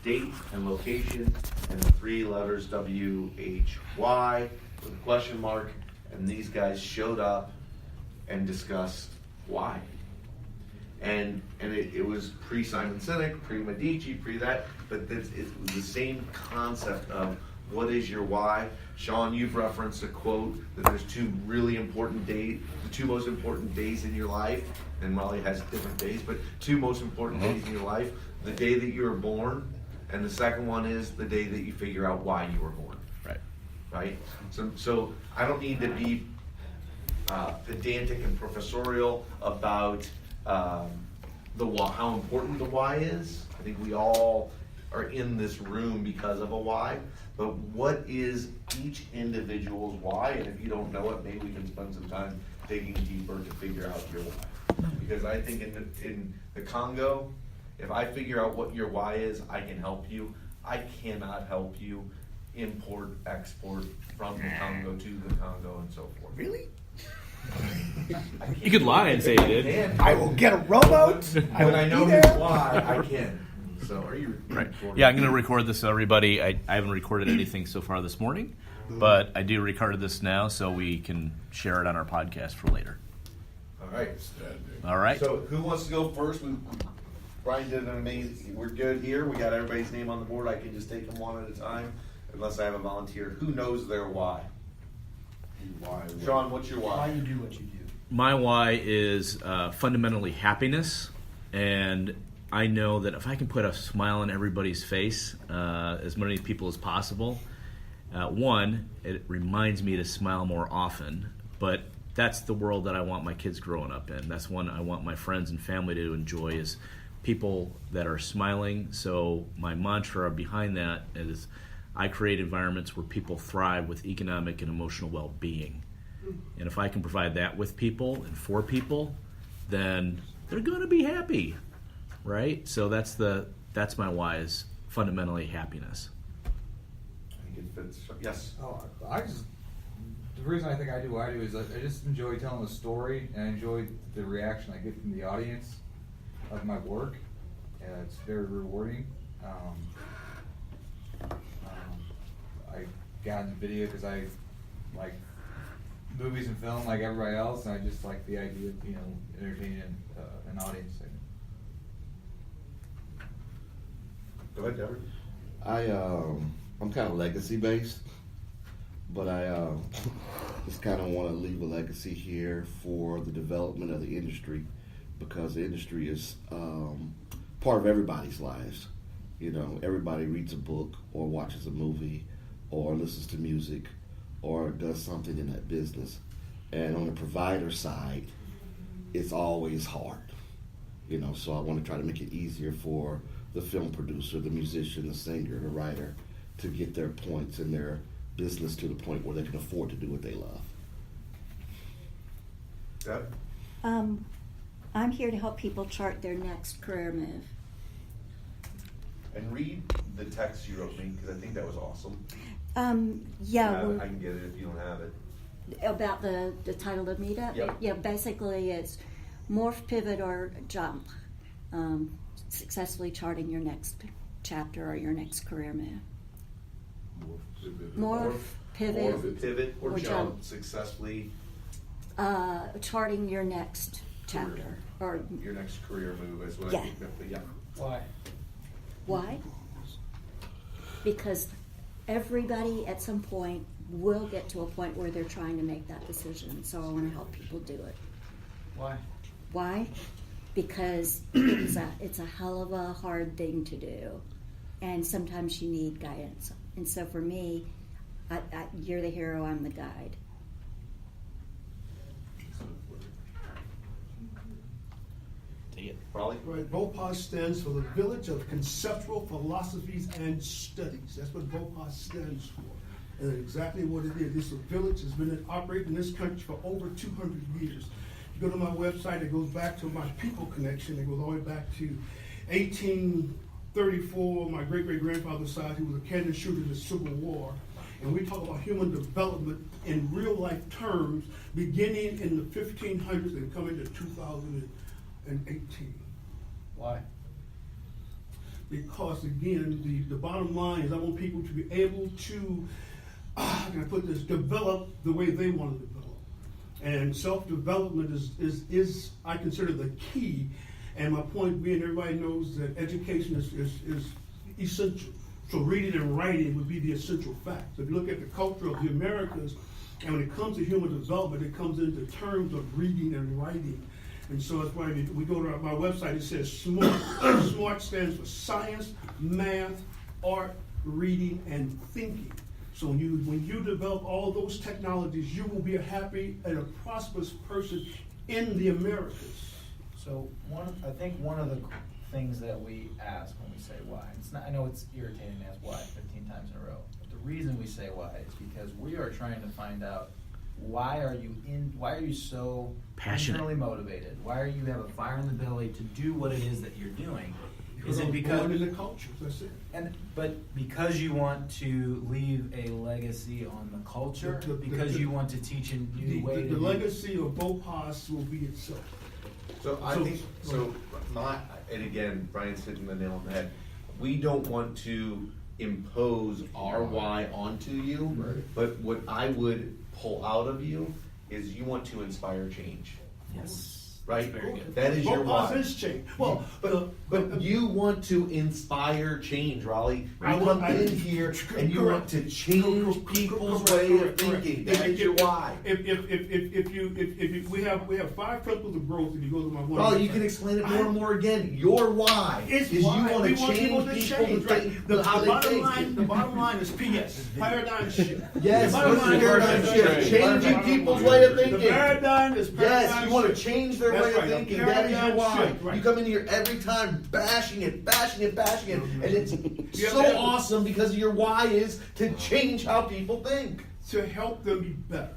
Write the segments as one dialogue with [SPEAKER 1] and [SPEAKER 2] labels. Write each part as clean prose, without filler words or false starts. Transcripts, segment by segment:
[SPEAKER 1] date and location, and the 3 letters WHY with a question mark, and these guys showed up and discussed why. And it was pre-Simon Sinek, pre-Medici, pre-that, but it was the same concept of what is your why. Sean, you've referenced a quote that there's 2 really important days, the 2 most important days in your life, and Raleigh has different days, but 2 most important days in your life, the day that you were born, and the second one is the day that you figure out why you were born. Right? So I don't need to be pedantic and professorial about the why, how important the why is. I think we all are in this room because of a why, but what is each individual's why? And if you don't know it, maybe we can spend some time digging deeper to figure out your why. Because I think in the Congo, if I figure out what your why is, I can help you. I cannot help you import, export from the Congo to the Congo and so forth.
[SPEAKER 2] Really?
[SPEAKER 3] You could lie and say you did.
[SPEAKER 2] I will get a rowboat.
[SPEAKER 1] When I know his why, I can. So are you
[SPEAKER 3] Right. Yeah, I'm going to record this, everybody. I haven't recorded anything so far this morning, but I do record this now so we can share it on our podcast for later.
[SPEAKER 1] All right.
[SPEAKER 3] All right?
[SPEAKER 1] So who wants to go first? Brian did an amazing. We're good here. We got everybody's name on the board. I can just take them one at a time, unless I have a volunteer. Who knows their why? Sean, what's your why?
[SPEAKER 4] Why you do what you do.
[SPEAKER 3] My why is fundamentally happiness, and I know that if I can put a smile on everybody's face, as many people as possible, one, it reminds me to smile more often, but that's the world that I want my kids growing up in. That's one I want my friends and family to enjoy, is people that are smiling. So my mantra behind that is I create environments where people thrive with economic and emotional well-being. And if I can provide that with people and for people, then they're going to be happy, right? So that's my why, is fundamentally happiness.
[SPEAKER 1] I think it fits. Yes.
[SPEAKER 5] Oh, the reason I think I do what I do is I just enjoy telling the story, and I enjoy the reaction I get from the audience of my work, and it's very rewarding. I got into video because I like movies and film like everybody else, and I just like the idea of entertaining an audience.
[SPEAKER 1] Go ahead, Deborah.
[SPEAKER 6] I'm kind of legacy based, but I just kind of want to leave a legacy here for the development of the industry, because the industry is part of everybody's lives. Everybody reads a book or watches a movie or listens to music or does something in that business. And on the provider side, it's always hard. So I want to try to make it easier for the film producer, the musician, the singer, the writer to get their points in their business to the point where they can afford to do what they love.
[SPEAKER 1] Deb?
[SPEAKER 7] I'm here to help people chart their next career move.
[SPEAKER 1] And read the text you wrote me, because I think that was awesome.
[SPEAKER 7] Yeah.
[SPEAKER 1] I can get it if you don't have it.
[SPEAKER 7] About the title of meetup?
[SPEAKER 1] Yep.
[SPEAKER 7] Yeah, basically it's morph, pivot, or jump. Successfully charting your next chapter or your next career move. Morph, pivot,
[SPEAKER 1] or jump. Successfully
[SPEAKER 7] charting your next chapter. Or
[SPEAKER 1] your next career move is what
[SPEAKER 7] Yeah.
[SPEAKER 1] I think. But yeah.
[SPEAKER 7] Why? Because everybody at some point will get to a point where they're trying to make that decision. So I want to help people do it. Why? Because it's a hell of a hard thing to do, and sometimes you need guidance. And so for me, you're the hero, I'm the guide.
[SPEAKER 1] Raleigh?
[SPEAKER 4] Right, VOPAS stands for the Village of Conceptual Philosophies and Studies. That's what VOPAS stands for. And exactly what it is. This village has been operating in this country for over 200 years. If you go to my website, it goes back to my people connection. It goes all the way back to 1834, my great-great-grandfather's side, who was a cannon shooter in the Civil War. And we talk about human development in real-life terms, beginning in the 1500s and coming to 2018.
[SPEAKER 5] Why?
[SPEAKER 4] because again, the bottom line is I want people to be able to, how can I put this, develop the way they want to develop. And self-development is I consider the key. And my point being, everybody knows that education is essential. So reading and writing would be the essential fact. So if you look at the culture of the Americas, and when it comes to human development, it comes into terms of reading and writing. And so that's why we go to my website, it says SMART. SMART stands for science, math, art, reading, and thinking. So when you develop all those technologies, you will be a happy and a prosperous person in the Americas.
[SPEAKER 2] So I think one of the things that we ask when we say why, I know it's irritating to ask why 15 times in a row, but the reason we say why is because we are trying to find out why are you so
[SPEAKER 3] Passionate,
[SPEAKER 2] internally motivated? Why are you have a fire in the belly to do what it is that you're doing? Is it
[SPEAKER 4] Born
[SPEAKER 2] because
[SPEAKER 4] in the culture? That's it.
[SPEAKER 2] but because you want to leave a legacy on the culture, because you want to teach a new way
[SPEAKER 4] The legacy of BOPAS will be itself.
[SPEAKER 1] So I think, and again, Brian's hitting the nail on the head. We don't want to impose our why onto you, but what I would pull out of you is you want to inspire change.
[SPEAKER 2] Yes.
[SPEAKER 1] Right?
[SPEAKER 2] Very good.
[SPEAKER 1] That is your
[SPEAKER 4] BOPAS
[SPEAKER 1] why.
[SPEAKER 4] is change. Well,
[SPEAKER 1] But you want to inspire change, Raleigh. You come in here and you want to change people's way of thinking. That is your why.
[SPEAKER 4] If we have 5 principles of growth, if you go to my one.
[SPEAKER 1] Raleigh, you can explain it more and more again. Your why
[SPEAKER 4] It's
[SPEAKER 1] is
[SPEAKER 4] why
[SPEAKER 1] you want
[SPEAKER 4] we
[SPEAKER 1] to
[SPEAKER 4] want people
[SPEAKER 1] change
[SPEAKER 4] to
[SPEAKER 1] people
[SPEAKER 4] change,
[SPEAKER 1] to
[SPEAKER 4] right?
[SPEAKER 1] think
[SPEAKER 4] The
[SPEAKER 1] how they
[SPEAKER 4] bottom
[SPEAKER 1] think.
[SPEAKER 4] line, the bottom line is PS, paradigm shift.
[SPEAKER 1] Yes,
[SPEAKER 4] The bottom
[SPEAKER 1] what's the
[SPEAKER 4] line is
[SPEAKER 1] paradigm shift? Changing
[SPEAKER 4] Paradigm
[SPEAKER 1] people's
[SPEAKER 4] shift.
[SPEAKER 1] way of
[SPEAKER 4] The
[SPEAKER 1] thinking.
[SPEAKER 4] paradigm is paradigm
[SPEAKER 1] Yes, you want to
[SPEAKER 4] shift.
[SPEAKER 1] change their
[SPEAKER 4] That's
[SPEAKER 1] way
[SPEAKER 4] right,
[SPEAKER 1] of
[SPEAKER 4] a
[SPEAKER 1] thinking. That is your
[SPEAKER 4] paradigm
[SPEAKER 1] why.
[SPEAKER 4] shift, right.
[SPEAKER 1] You come in here every time bashing it, and it's
[SPEAKER 4] You have
[SPEAKER 1] so
[SPEAKER 4] to have-
[SPEAKER 1] awesome because your why is to change how people think.
[SPEAKER 4] To help them be better.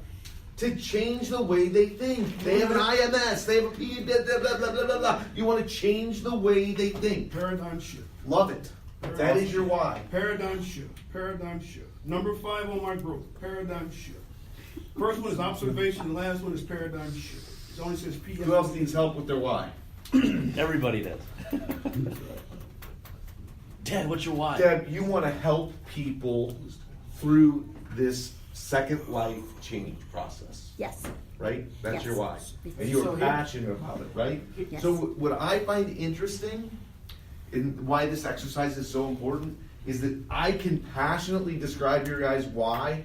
[SPEAKER 1] To change the way they think. They have an IMS, they have a P, blah, blah, blah, blah, blah, blah, blah. You want to change the way they think.
[SPEAKER 4] Paradigm shift.
[SPEAKER 1] Love it. That is your why.
[SPEAKER 4] Paradigm shift. Paradigm shift. Number 5 on my growth. Paradigm shift. First one is observation. The last one is paradigm shift. It only says PS.
[SPEAKER 1] Who else needs help with their why?
[SPEAKER 3] everybody does. Dad, what's your why?
[SPEAKER 1] Deb, you want to help people through this second life change process,
[SPEAKER 7] Yes.
[SPEAKER 1] right? That's
[SPEAKER 7] Yes.
[SPEAKER 1] your why. And you're
[SPEAKER 2] So here-
[SPEAKER 1] passionate about it, right?
[SPEAKER 7] Yes.
[SPEAKER 1] So what I find interesting in why this exercise is so important is that I can passionately describe your guys' why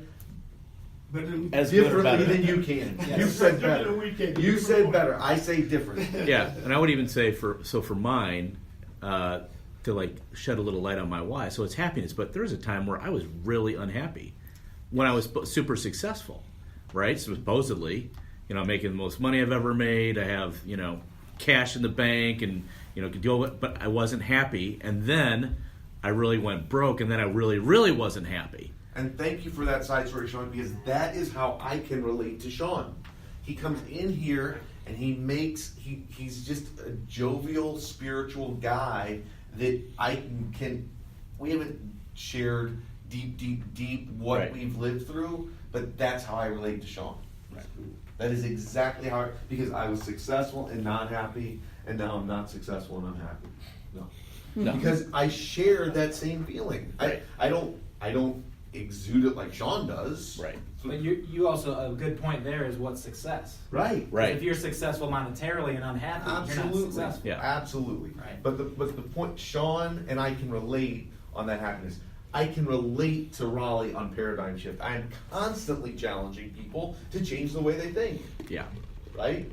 [SPEAKER 3] As good or
[SPEAKER 1] differently
[SPEAKER 3] better.
[SPEAKER 1] than you can.
[SPEAKER 2] Yes.
[SPEAKER 1] You said
[SPEAKER 4] Different
[SPEAKER 1] better.
[SPEAKER 4] than we can.
[SPEAKER 1] You said better. I say different.
[SPEAKER 3] Yeah, and I would even say for mine, to like shed a little light on my why. So it's happiness, but there was a time where I was really unhappy when I was super successful, right? Supposedly, making the most money I've ever made. I have, cash in the bank and, could do it, but I wasn't happy. And then I really went broke, and then I really, really wasn't happy.
[SPEAKER 1] And thank you for that side story, Sean, because that is how I can relate to Sean. He comes in here and he's just a jovial, spiritual guy that we haven't shared deep what
[SPEAKER 3] Right.
[SPEAKER 1] we've lived through, but that's how I relate to Sean.
[SPEAKER 3] Right.
[SPEAKER 1] That is exactly how, because I was successful and not happy, and now I'm not successful and unhappy. No. Because I share that same feeling.
[SPEAKER 3] Right.
[SPEAKER 1] I don't exude it like Sean does.
[SPEAKER 3] Right.
[SPEAKER 2] But you also, a good point there is what's success.
[SPEAKER 1] Right.
[SPEAKER 3] Right.
[SPEAKER 2] If you're successful monetarily and unhappy, you're not
[SPEAKER 1] Absolutely.
[SPEAKER 2] successful.
[SPEAKER 3] Yeah.
[SPEAKER 1] Absolutely.
[SPEAKER 2] Right.
[SPEAKER 1] But the point, Sean and I can relate on that happiness. I can relate to Raleigh on paradigm shift. I am constantly challenging people to change the way they think.
[SPEAKER 3] Yeah.
[SPEAKER 1] Right?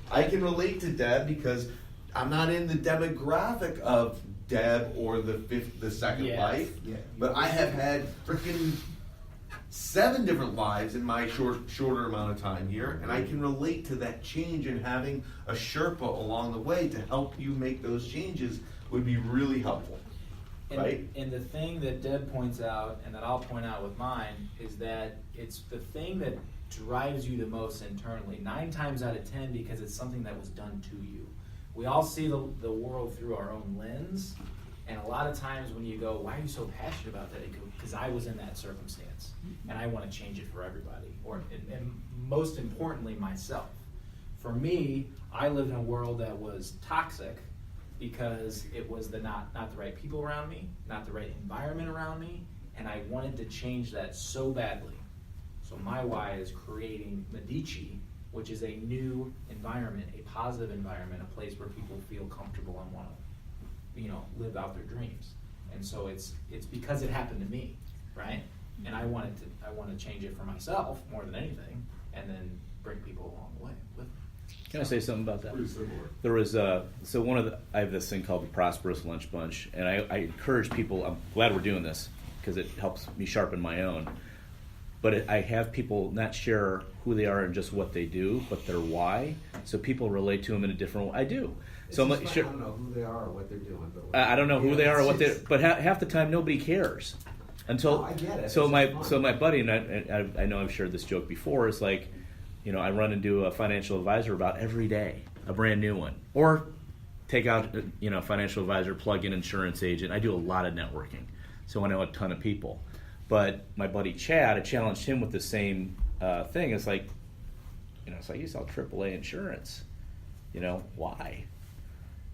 [SPEAKER 1] I can relate to Deb because I'm not in the demographic of Deb or the second
[SPEAKER 2] Yes.
[SPEAKER 1] life, but I have had freaking 7 different lives in my shorter amount of time here, and I can relate to that change, and having a Sherpa along the way to help you make those changes would be really helpful. Right?
[SPEAKER 2] And the thing that Deb points out, and that I'll point out with mine, is that it's the thing that drives you the most internally, 9 times out of 10, because it's something that was done to you. We all see the world through our own lens, and a lot of times when you go, why are you so passionate about that? Because I was in that circumstance, and I want to change it for everybody, and most importantly, myself. For me, I lived in a world that was toxic, because it was not the right people around me, not the right environment around me, and I wanted to change that so badly. So my why is creating Medici, which is a new environment, a positive environment, a place where people feel comfortable and want to, live out their dreams. And so it's because it happened to me, right? And I want to change it for myself more than anything, and then bring people along the way with me.
[SPEAKER 3] Can I say something about that?
[SPEAKER 1] Pretty similar.
[SPEAKER 3] There was I have this thing called the Prosperous Lunch Bunch, and I encourage people. I'm glad we're doing this because it helps me sharpen my own. But I have people not share who they are and just what they do, but their why, so people relate to them in a different way. I do. So I'm like,
[SPEAKER 8] I don't know who they are or what they're doing. But
[SPEAKER 3] I don't know who they are or what they. But half the time, nobody cares. Until
[SPEAKER 8] I get it.
[SPEAKER 3] so
[SPEAKER 8] It's
[SPEAKER 3] my
[SPEAKER 8] fun.
[SPEAKER 3] so my buddy and I know I've shared this joke before. Is like, I run and do a financial advisor about every day, a brand new one, or take out financial advisor, plug in insurance agent. I do a lot of networking, so I know a ton of people. But my buddy Chad, I challenged him with the same thing. It's like, it's like, you sell AAA insurance, why?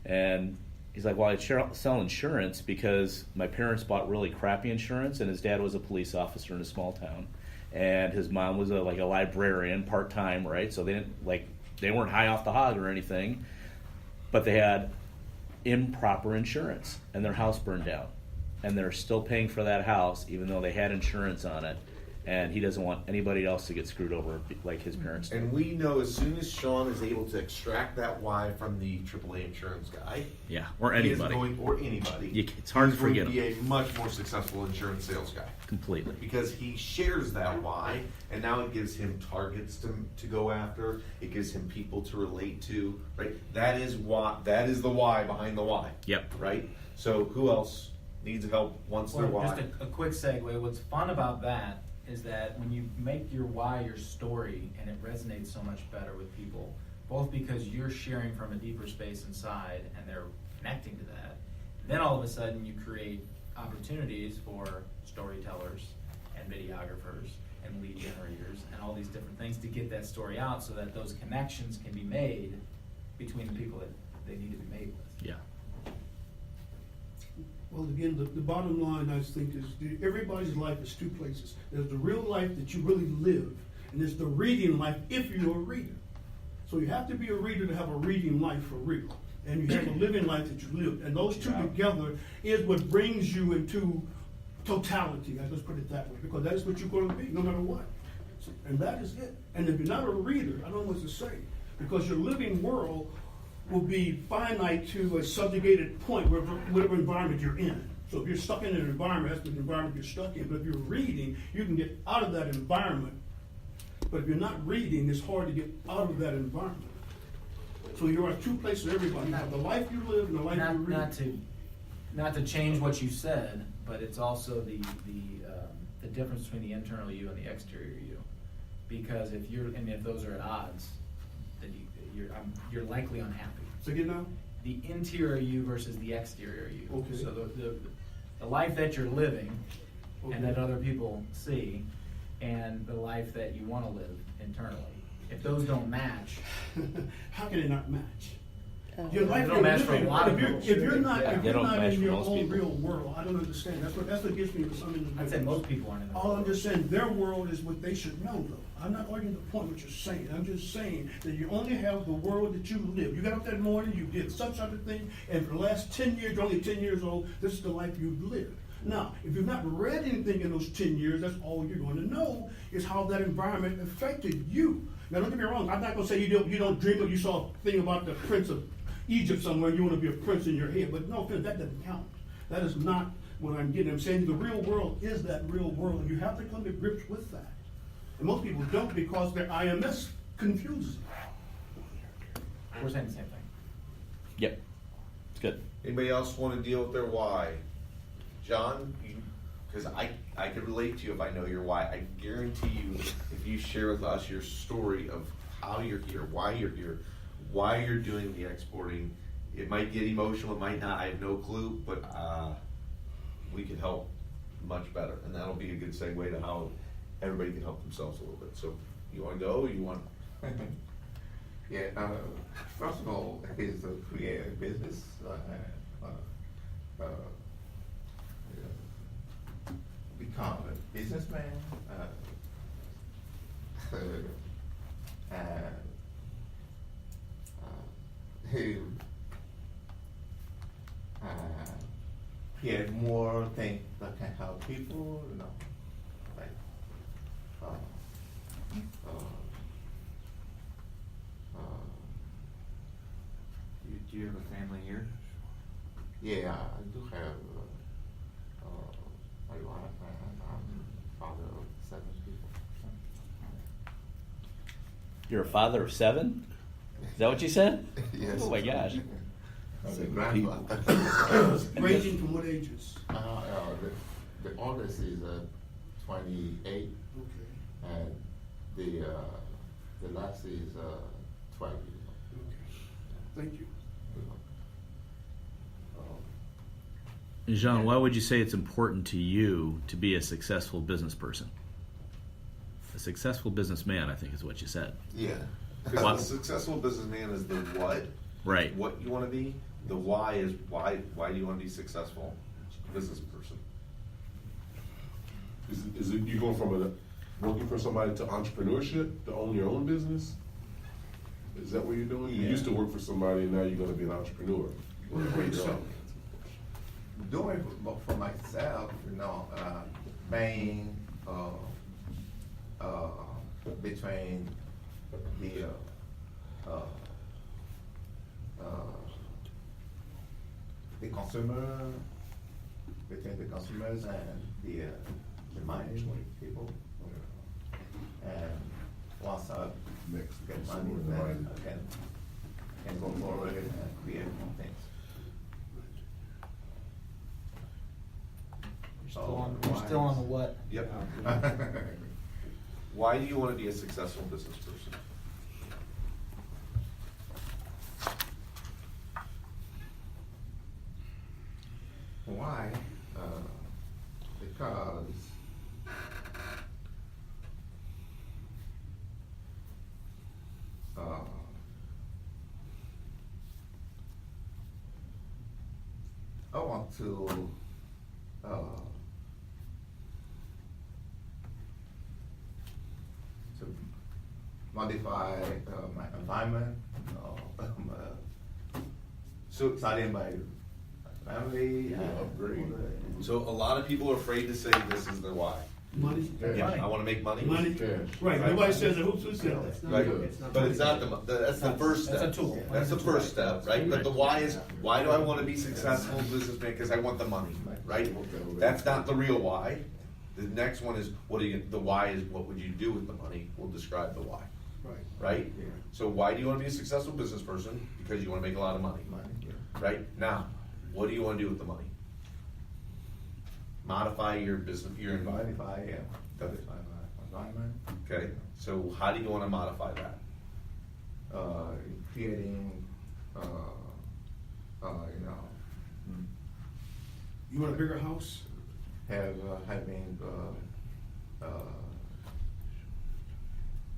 [SPEAKER 3] And he's like, well, I sell insurance because my parents bought really crappy insurance, and his dad was a police officer in a small town, and his mom was a librarian part-time, right? So they weren't high off the hog or anything, but they had improper insurance, and their house burned down, and they're still paying for that house even though they had insurance on it, and he doesn't want anybody else to get screwed over like his parents did.
[SPEAKER 1] And we know as soon as Sean is able to extract that why from the AAA insurance guy,
[SPEAKER 3] Yeah, or
[SPEAKER 1] he is
[SPEAKER 3] anybody.
[SPEAKER 1] anybody,
[SPEAKER 3] It's hard to
[SPEAKER 1] he's going
[SPEAKER 3] forget
[SPEAKER 1] to be
[SPEAKER 3] him
[SPEAKER 1] a much more successful insurance sales guy.
[SPEAKER 3] completely.
[SPEAKER 1] Because he shares that why, and now it gives him targets to go after. It gives him people to relate to. Right? That is why. That is the why behind the why.
[SPEAKER 3] Yep.
[SPEAKER 1] Right. So who else needs help once their
[SPEAKER 2] Well,
[SPEAKER 1] why?
[SPEAKER 2] just a quick segue. What's fun about that is that when you make your why your story, and it resonates so much better with people, both because you're sharing from a deeper space inside and they're connecting to that, then all of a sudden you create opportunities for storytellers and videographers and lead generators and all these different things to get that story out so that those connections can be made between the people that they need to be made with.
[SPEAKER 3] Yeah.
[SPEAKER 4] Well, again, the bottom line, I think, is everybody's life is two places. There's the real life that you really live, and there's the reading life if you're a reader. So you have to be a reader to have a reading life for real. And you have a living life that you live. And those two together is what brings you into totality, let's put it that way, because that's what you're going to be, no matter what. And that is it. And if you're not a reader, I don't know what to say, because your living world will be finite to a subjugated point, whatever environment you're in. So if you're stuck in an environment, that's the environment you're stuck in. But if you're reading, you can get out of that environment. But if you're not reading, it's hard to get out of that environment. So there are two places everybody. You have the life you live and the life you read.
[SPEAKER 2] Not to change what you said, but it's also the difference between the internal you and the exterior you. Because if those are at odds, then you're likely unhappy.
[SPEAKER 4] So again now?
[SPEAKER 2] The interior you versus the exterior you.
[SPEAKER 4] Okay.
[SPEAKER 2] So the life that you're living
[SPEAKER 4] Okay.
[SPEAKER 2] and that other people see, and the life that you want to live internally. If those don't match,
[SPEAKER 4] How can it not match?
[SPEAKER 7] Uh,
[SPEAKER 4] Your life
[SPEAKER 2] They don't
[SPEAKER 4] you're
[SPEAKER 2] match for a
[SPEAKER 4] living,
[SPEAKER 2] lot of
[SPEAKER 4] if
[SPEAKER 2] people.
[SPEAKER 4] you're not,
[SPEAKER 2] Yeah.
[SPEAKER 4] if
[SPEAKER 3] They
[SPEAKER 4] you're
[SPEAKER 3] don't
[SPEAKER 4] not
[SPEAKER 3] match
[SPEAKER 4] in
[SPEAKER 3] for
[SPEAKER 4] your
[SPEAKER 3] most
[SPEAKER 4] own
[SPEAKER 3] people.
[SPEAKER 4] real world, I don't understand. That's what gets me to some individuals.
[SPEAKER 2] I'd say most people aren't in the
[SPEAKER 4] All I'm just saying, their world is what they should know, though. I'm not arguing the point what you're saying. I'm just saying that you only have the world that you live. You got up that morning, you did some sort of thing, and for the last 10 years, you're only 10 years old, this is the life you've lived. Now, if you've not read anything in those 10 years, that's all you're going to know is how that environment affected you. Now, don't get me wrong. I'm not going to say you don't dream of, you saw a thing about the Prince of Egypt somewhere, you want to be a prince in your head. But no, that doesn't count. That is not what I'm getting. I'm saying the real world is that real world, and you have to come to grips with that. And most people don't because their IMS confuses them.
[SPEAKER 2] We're saying the same thing.
[SPEAKER 3] Yep. It's good.
[SPEAKER 1] Anybody else want to deal with their why? John, because I could relate to you if I know your why. I guarantee you, if you share with us your story of how you're here, why you're doing the exporting, it might get emotional, it might not, I have no clue, but we can help much better. And that'll be a good segue to how everybody can help themselves a little bit. So you want to go, or you want?
[SPEAKER 9] Yeah, first of all, is to create a business, become a businessman, and he create more things that can help people, you know, like,
[SPEAKER 8] Do you have a family here?
[SPEAKER 9] yeah, I do have my wife and I'm father of 7 people.
[SPEAKER 3] You're a father of 7? Is that what you said?
[SPEAKER 9] Yes.
[SPEAKER 3] Oh my gosh.
[SPEAKER 9] I'm a grandfather.
[SPEAKER 4] Ranging from what ages?
[SPEAKER 9] The oldest is 28,
[SPEAKER 4] Okay.
[SPEAKER 9] and the last is 12 years old.
[SPEAKER 4] Okay. Thank you.
[SPEAKER 3] Jean, why would you say it's important to you to be a successful business person? A successful businessman, I think is what you said.
[SPEAKER 1] Yeah.
[SPEAKER 3] Why-
[SPEAKER 1] Because the successful businessman is the what.
[SPEAKER 3] Right.
[SPEAKER 1] What you want to be. The why is why do you want to be successful business person?
[SPEAKER 10] Is it you going from working for somebody to entrepreneurship, to own your own business? Is that what you're doing? You
[SPEAKER 1] Yeah.
[SPEAKER 10] used to work for somebody, and now you're going to be an entrepreneur. You wanna create your own.
[SPEAKER 9] Doing for myself, you know, being between the consumer, between the consumers and the mining people, and once I
[SPEAKER 10] Next,
[SPEAKER 9] get
[SPEAKER 10] consumer
[SPEAKER 9] money,
[SPEAKER 10] and
[SPEAKER 9] then
[SPEAKER 10] mining.
[SPEAKER 9] I can go forward and create more things.
[SPEAKER 2] You're still on the what?
[SPEAKER 1] Yep. Why do you want to be a successful business person?
[SPEAKER 9] Why? Because I want to modify my environment, you know,
[SPEAKER 1] So
[SPEAKER 9] studying my family. and
[SPEAKER 10] upgrade.
[SPEAKER 1] So a lot of people are afraid to say this is their why.
[SPEAKER 4] Money?
[SPEAKER 1] Yeah, I want to make money.
[SPEAKER 4] Money?
[SPEAKER 10] Cash.
[SPEAKER 4] Right, nobody says that, who says that?
[SPEAKER 1] Right, but it's not that's the first step.
[SPEAKER 2] That's a tool.
[SPEAKER 1] That's the first step, right? But the why is, why do I want to be successful businessman? Because I want the money, right? That's not the real why. The next one is, the why is, what would you do with the money? We'll describe the why,
[SPEAKER 4] Right.
[SPEAKER 1] right?
[SPEAKER 9] Yeah.
[SPEAKER 1] So why do you want to be a successful business person? Because you want to make a lot of money,
[SPEAKER 9] Money, yeah.
[SPEAKER 1] right? Now, what do you want to do with the money? Modify your business, your environment.
[SPEAKER 9] Modify, yeah, modify my environment.
[SPEAKER 1] Okay, so how do you want to modify that?
[SPEAKER 9] Creating,
[SPEAKER 4] You want a bigger house?
[SPEAKER 9] having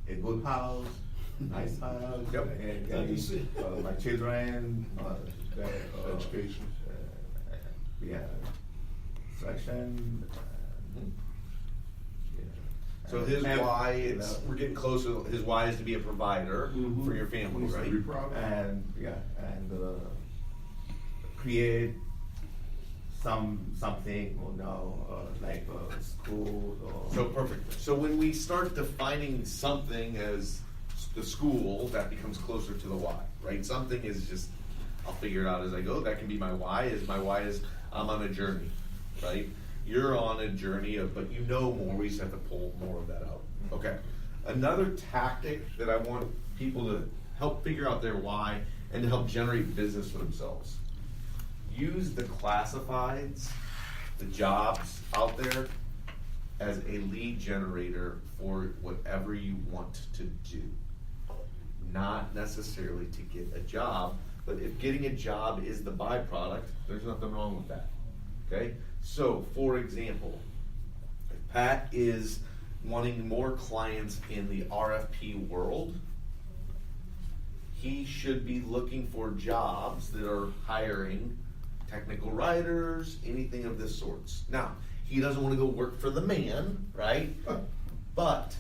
[SPEAKER 9] a good house, nice house,
[SPEAKER 1] Yep.
[SPEAKER 9] and
[SPEAKER 4] I can see.
[SPEAKER 9] getting my children,
[SPEAKER 10] Education.
[SPEAKER 9] Yeah, section.
[SPEAKER 1] So his why, it's, we're getting closer, his why is to be a provider
[SPEAKER 10] Mhm.
[SPEAKER 1] for your family,
[SPEAKER 10] Wants to
[SPEAKER 1] right?
[SPEAKER 10] be proud.
[SPEAKER 9] And create something, you know, like a school or.
[SPEAKER 1] So perfect. So when we start defining something as the school, that becomes closer to the why, right? Something is just, I'll figure it out as I go. That can be my why is I'm on a journey, right? You're on a journey but you know more, we just have to pull more of that out. Okay. Another tactic that I want people to help figure out their why and to help generate business for themselves. Use the classifieds, the jobs out there, as a lead generator for whatever you want to do. Not necessarily to get a job, but if getting a job is the byproduct, there's nothing wrong with that. Okay? So, for example, if Pat is wanting more clients in the RFP world, he should be looking for jobs that are hiring technical writers, anything of this sorts. Now, he doesn't want to go work for the man, right? But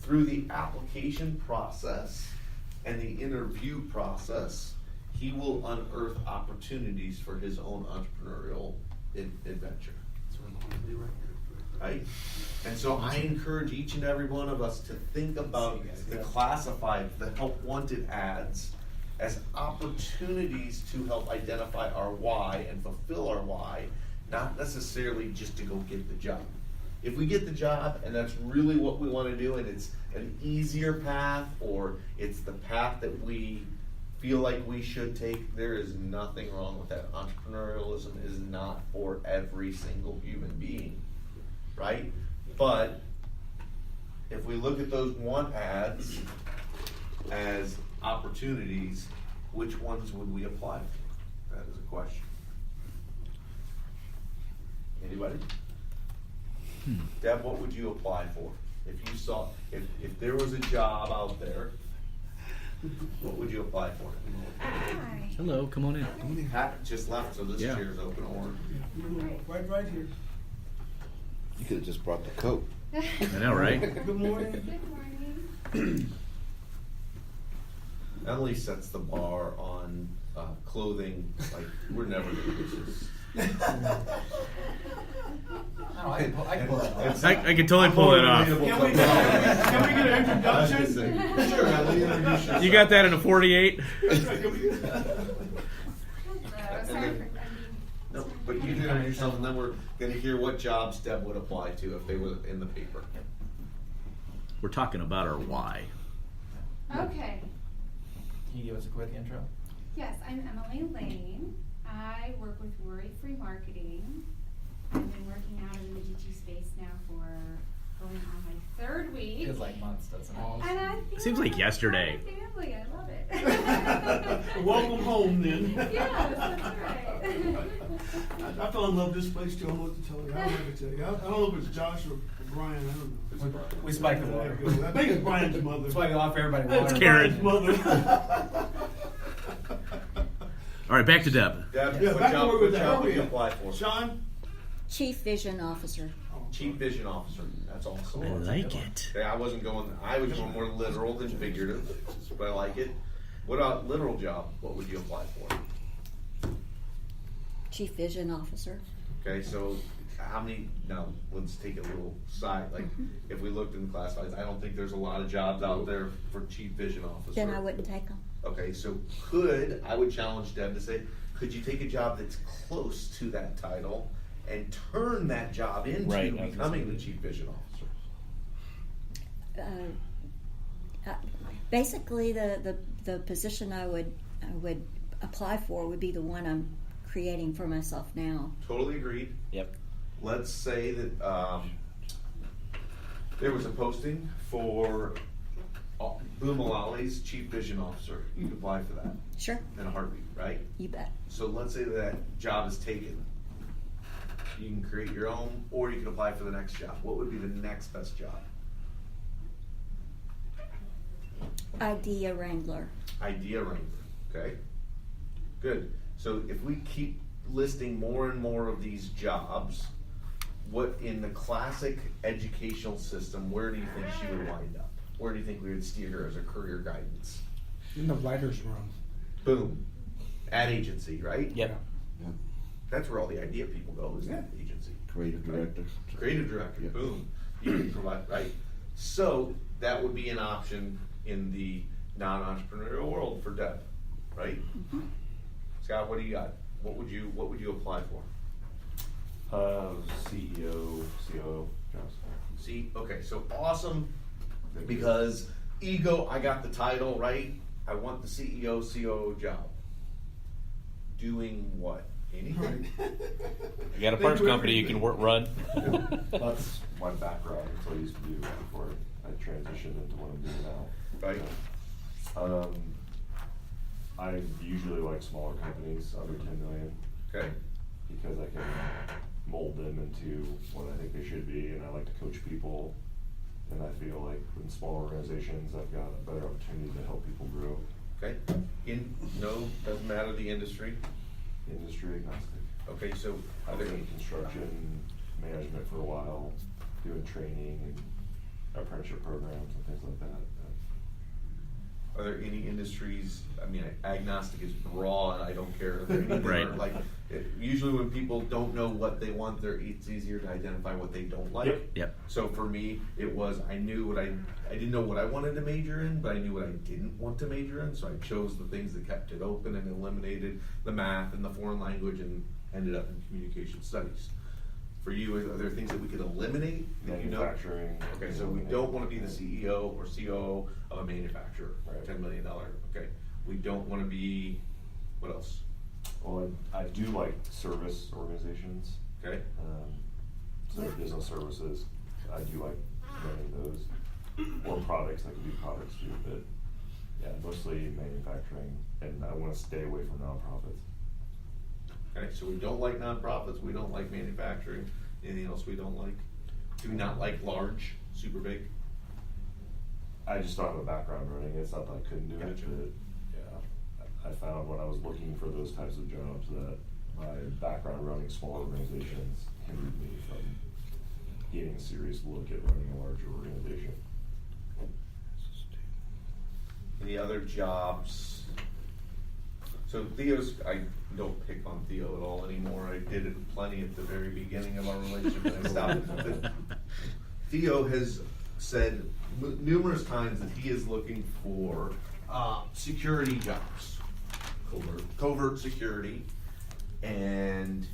[SPEAKER 1] through the application process and the interview process, he will unearth opportunities for his own entrepreneurial adventure. Right? And so I encourage each and every one of us to think about the classified, the help wanted ads as opportunities to help identify our why and fulfill our why, not necessarily just to go get the job. If we get the job and that's really what we want to do and it's an easier path or it's the path that we feel like we should take, there is nothing wrong with that. Entrepreneurialism is not for every single human being, right? But if we look at those want ads as opportunities, which ones would we apply for? That is a question. Anybody? Deb, what would you apply for? If you saw, if there was a job out there, what would you apply for?
[SPEAKER 7] Hi.
[SPEAKER 3] Hello, come on in.
[SPEAKER 1] Pat just left, so this
[SPEAKER 3] Yeah.
[SPEAKER 1] chair's open, or
[SPEAKER 4] Right here.
[SPEAKER 6] You could have just brought the coat.
[SPEAKER 3] I know, right?
[SPEAKER 4] Good morning.
[SPEAKER 11] Good morning.
[SPEAKER 1] Emily sets the bar on clothing, like, we're never gonna do this.
[SPEAKER 2] No, I can pull that off.
[SPEAKER 3] I can totally pull that off.
[SPEAKER 4] Can we get an introduction?
[SPEAKER 1] Sure, Emily, introduce yourself.
[SPEAKER 3] You got that in a 48?
[SPEAKER 11] Hello, sorry for
[SPEAKER 1] No, but you introduce yourself, and then we're gonna hear what jobs Deb would apply to if they were in the paper.
[SPEAKER 3] We're talking about our why.
[SPEAKER 11] Okay.
[SPEAKER 2] Can you give us a quick intro?
[SPEAKER 11] Yes, I'm Emily Lane. I work with Worry-Free Marketing. I've been working out in the Medici space now for going on my 3rd week.
[SPEAKER 2] Feels like months, doesn't it?
[SPEAKER 11] And I feel
[SPEAKER 3] Seems like
[SPEAKER 11] I'm
[SPEAKER 3] yesterday.
[SPEAKER 11] part of the family. I love it.
[SPEAKER 4] Welcome home, then.
[SPEAKER 11] Yes, that's right.
[SPEAKER 4] I fell in love with this place too. I don't know what to tell you. I don't know what to tell you. I don't know if it's Josh or Brian. I don't know.
[SPEAKER 2] We spike the water.
[SPEAKER 4] I think it's Brian's mother.
[SPEAKER 2] That's why we offer everybody water.
[SPEAKER 3] It's Karen.
[SPEAKER 4] Brian's mother.
[SPEAKER 3] All right, back to Deb.
[SPEAKER 1] Deb,
[SPEAKER 4] Yeah,
[SPEAKER 1] what
[SPEAKER 4] back to
[SPEAKER 1] job,
[SPEAKER 4] where we
[SPEAKER 1] what
[SPEAKER 4] were
[SPEAKER 1] job
[SPEAKER 4] at.
[SPEAKER 1] would you apply for?
[SPEAKER 4] Sean?
[SPEAKER 7] Chief Vision Officer.
[SPEAKER 1] Chief Vision Officer, that's awesome.
[SPEAKER 3] I like it.
[SPEAKER 1] Okay, I was going more literal than figurative, but I like it. What about literal job? What would you apply for?
[SPEAKER 7] Chief Vision Officer.
[SPEAKER 1] Okay, so how many, now, let's take a little side, like, if we looked in the classifieds, I don't think there's a lot of jobs out there for Chief Vision Officer.
[SPEAKER 7] Then I wouldn't take them.
[SPEAKER 1] Okay, so I would challenge Deb to say, could you take a job that's close to that title and turn that job into
[SPEAKER 3] Right,
[SPEAKER 1] becoming the Chief Vision Officer?
[SPEAKER 7] Basically, the position I would apply for would be the one I'm creating for myself now.
[SPEAKER 1] Totally agreed.
[SPEAKER 3] Yep.
[SPEAKER 1] Let's say that there was a posting for Boomalali's Chief Vision Officer. You could apply for that
[SPEAKER 7] Sure,
[SPEAKER 1] in a heartbeat, right?
[SPEAKER 7] you bet.
[SPEAKER 1] So let's say that job is taken. You can create your own, or you can apply for the next job. What would be the next best job?
[SPEAKER 7] Idea Wrangler.
[SPEAKER 1] Idea Wrangler. Okay. Good. So if we keep listing more and more of these jobs, what in the classic educational system, where do you think she would wind up? Where do you think we would steer her as a career guidance?
[SPEAKER 4] In the writer's room.
[SPEAKER 1] Boom. Ad agency, right?
[SPEAKER 3] Yep.
[SPEAKER 1] That's where all the idea people go, is that agency.
[SPEAKER 6] Creative director.
[SPEAKER 1] Creative director,
[SPEAKER 6] Yeah.
[SPEAKER 1] boom. You can provide, right? So that would be an option in the non-entrepreneurial world for Deb, right? Scott, what do you got? What would you apply for?
[SPEAKER 12] CEO, COO jobs.
[SPEAKER 1] See, okay, so awesome, because ego, I got the title, right? I want the CEO, COO job. Doing what? Anything?
[SPEAKER 3] You got a parts company you can run.
[SPEAKER 12] That's my background. That's what I used to do before I transitioned into what I'm doing now.
[SPEAKER 1] Right.
[SPEAKER 12] I usually like smaller companies, under 10 million,
[SPEAKER 1] Okay,
[SPEAKER 12] because I can mold them into what I think they should be, and I like to coach people. And I feel like in small organizations, I've got a better opportunity to help people grow.
[SPEAKER 1] Okay, doesn't matter the industry.
[SPEAKER 12] Industry agnostic.
[SPEAKER 1] Okay, so
[SPEAKER 12] I've been in construction management for a while, doing training and apprenticeship programs and things like that.
[SPEAKER 1] are there any industries, I mean, agnostic is broad, I don't care. Are there any that
[SPEAKER 3] Right.
[SPEAKER 1] are like, usually when people don't know what they want, it's easier to identify what they don't like.
[SPEAKER 3] Yep.
[SPEAKER 1] So for me, it was, I didn't know what I wanted to major in, but I knew what I didn't want to major in, so I chose the things that kept it open and eliminated the math and the foreign language and ended up in communication studies. For you, are there things that we could eliminate that you know?
[SPEAKER 12] Manufacturing.
[SPEAKER 1] Okay, so we don't wanna be the CEO or COO of a manufacturer,
[SPEAKER 12] Right.
[SPEAKER 1] $10 million, okay. We don't wanna be, what else?
[SPEAKER 12] Well, I do like service organizations,
[SPEAKER 1] Okay,
[SPEAKER 12] so business services, I do like running those, or products, I can do products too, but yeah, mostly manufacturing, and I wanna stay away from nonprofits.
[SPEAKER 1] okay, so we don't like nonprofits, we don't like manufacturing, anything else we don't like? Do we not like large, super big?
[SPEAKER 12] I just don't have a background running it, it's not that I couldn't do it,
[SPEAKER 1] Gotcha.
[SPEAKER 12] but yeah, I found when I was looking for those types of jobs that my background running small organizations hindered me from getting a serious look at running a larger organization.
[SPEAKER 1] Any other jobs? So Theo's, I don't pick on Theo at all anymore, I did it plenty at the very beginning of our relationship and I stopped. But Theo has said numerous times that he is looking for security jobs. Covert security, and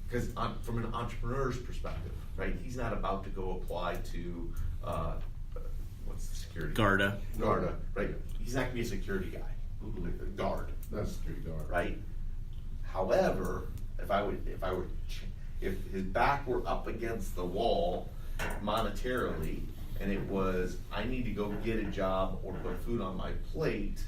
[SPEAKER 1] because from an entrepreneur's perspective, right, he's not about to go apply to what's the security?
[SPEAKER 3] Garda.
[SPEAKER 1] Garda, right? He's not gonna be a security guy. Guard,
[SPEAKER 10] That's security guard.
[SPEAKER 1] right? However, if his back were up against the wall monetarily, and it was, I need to go get a job or put food on my plate,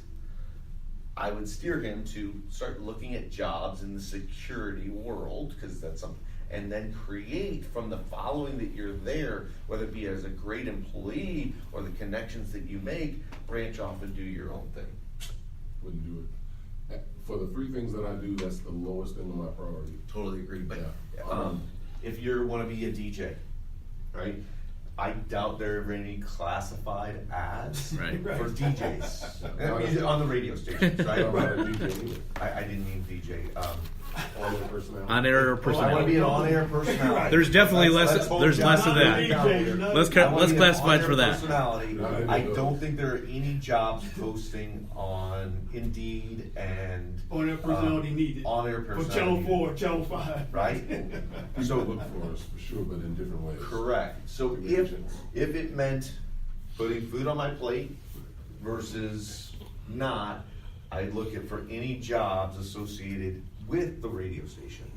[SPEAKER 1] I would steer him to start looking at jobs in the security world, because that's something, and then create from the following that you're there, whether it be as a great employee or the connections that you make, branch off and do your own thing.
[SPEAKER 10] Wouldn't do it. For the three things that I do, that's the lowest thing on my priority.
[SPEAKER 1] Totally agree, but
[SPEAKER 10] Yeah.
[SPEAKER 1] if you want to be a DJ, right? I doubt there are any classified ads
[SPEAKER 3] Right.
[SPEAKER 1] for DJs. On the radio stations, right?
[SPEAKER 10] I'm not a DJ either.
[SPEAKER 1] I didn't mean DJ.
[SPEAKER 10] On-air personality.
[SPEAKER 3] On-air
[SPEAKER 1] I want to be
[SPEAKER 3] personality.
[SPEAKER 1] an on-air personality.
[SPEAKER 3] There's definitely
[SPEAKER 1] Let's
[SPEAKER 3] less.
[SPEAKER 1] hold
[SPEAKER 3] There's
[SPEAKER 1] down
[SPEAKER 3] less of
[SPEAKER 1] the
[SPEAKER 3] that.
[SPEAKER 1] DJ.
[SPEAKER 3] Let's
[SPEAKER 1] I wanna be an
[SPEAKER 3] classify it for
[SPEAKER 1] on-air
[SPEAKER 3] that.
[SPEAKER 1] personality.
[SPEAKER 10] No, I didn't
[SPEAKER 1] I
[SPEAKER 10] know.
[SPEAKER 1] don't think there are any jobs posting on Indeed and
[SPEAKER 4] On-air personality needed.
[SPEAKER 1] on-air
[SPEAKER 4] For
[SPEAKER 1] personality.
[SPEAKER 4] Channel 4, Channel 5.
[SPEAKER 1] Right?
[SPEAKER 10] People
[SPEAKER 1] So
[SPEAKER 10] look for us for sure, but in different ways.
[SPEAKER 1] correct. So if it meant putting food on my plate versus not, I'd look at for any jobs associated with the radio station,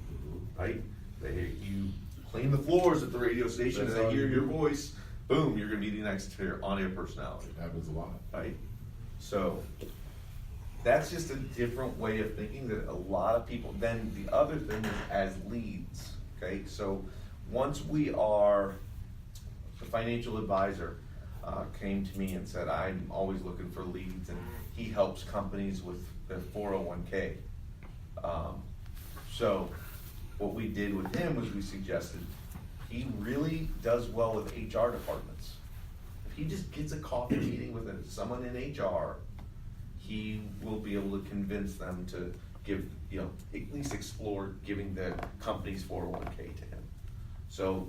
[SPEAKER 1] right? You clean the floors at the radio station and
[SPEAKER 10] That's
[SPEAKER 1] they
[SPEAKER 10] all
[SPEAKER 1] hear
[SPEAKER 10] you
[SPEAKER 1] your
[SPEAKER 10] do.
[SPEAKER 1] voice, boom, you're gonna be the next on-air personality,
[SPEAKER 10] It happens a lot.
[SPEAKER 1] right? So that's just a different way of thinking that a lot of people, then the other thing is as leads, okay? So once we are, the financial advisor came to me and said, I'm always looking for leads, and he helps companies with their 401k. So what we did with him was we suggested, he really does well with HR departments. If he just gets a coffee meeting with someone in HR, he will be able to convince them to give, at least explore giving the company's 401k to him. So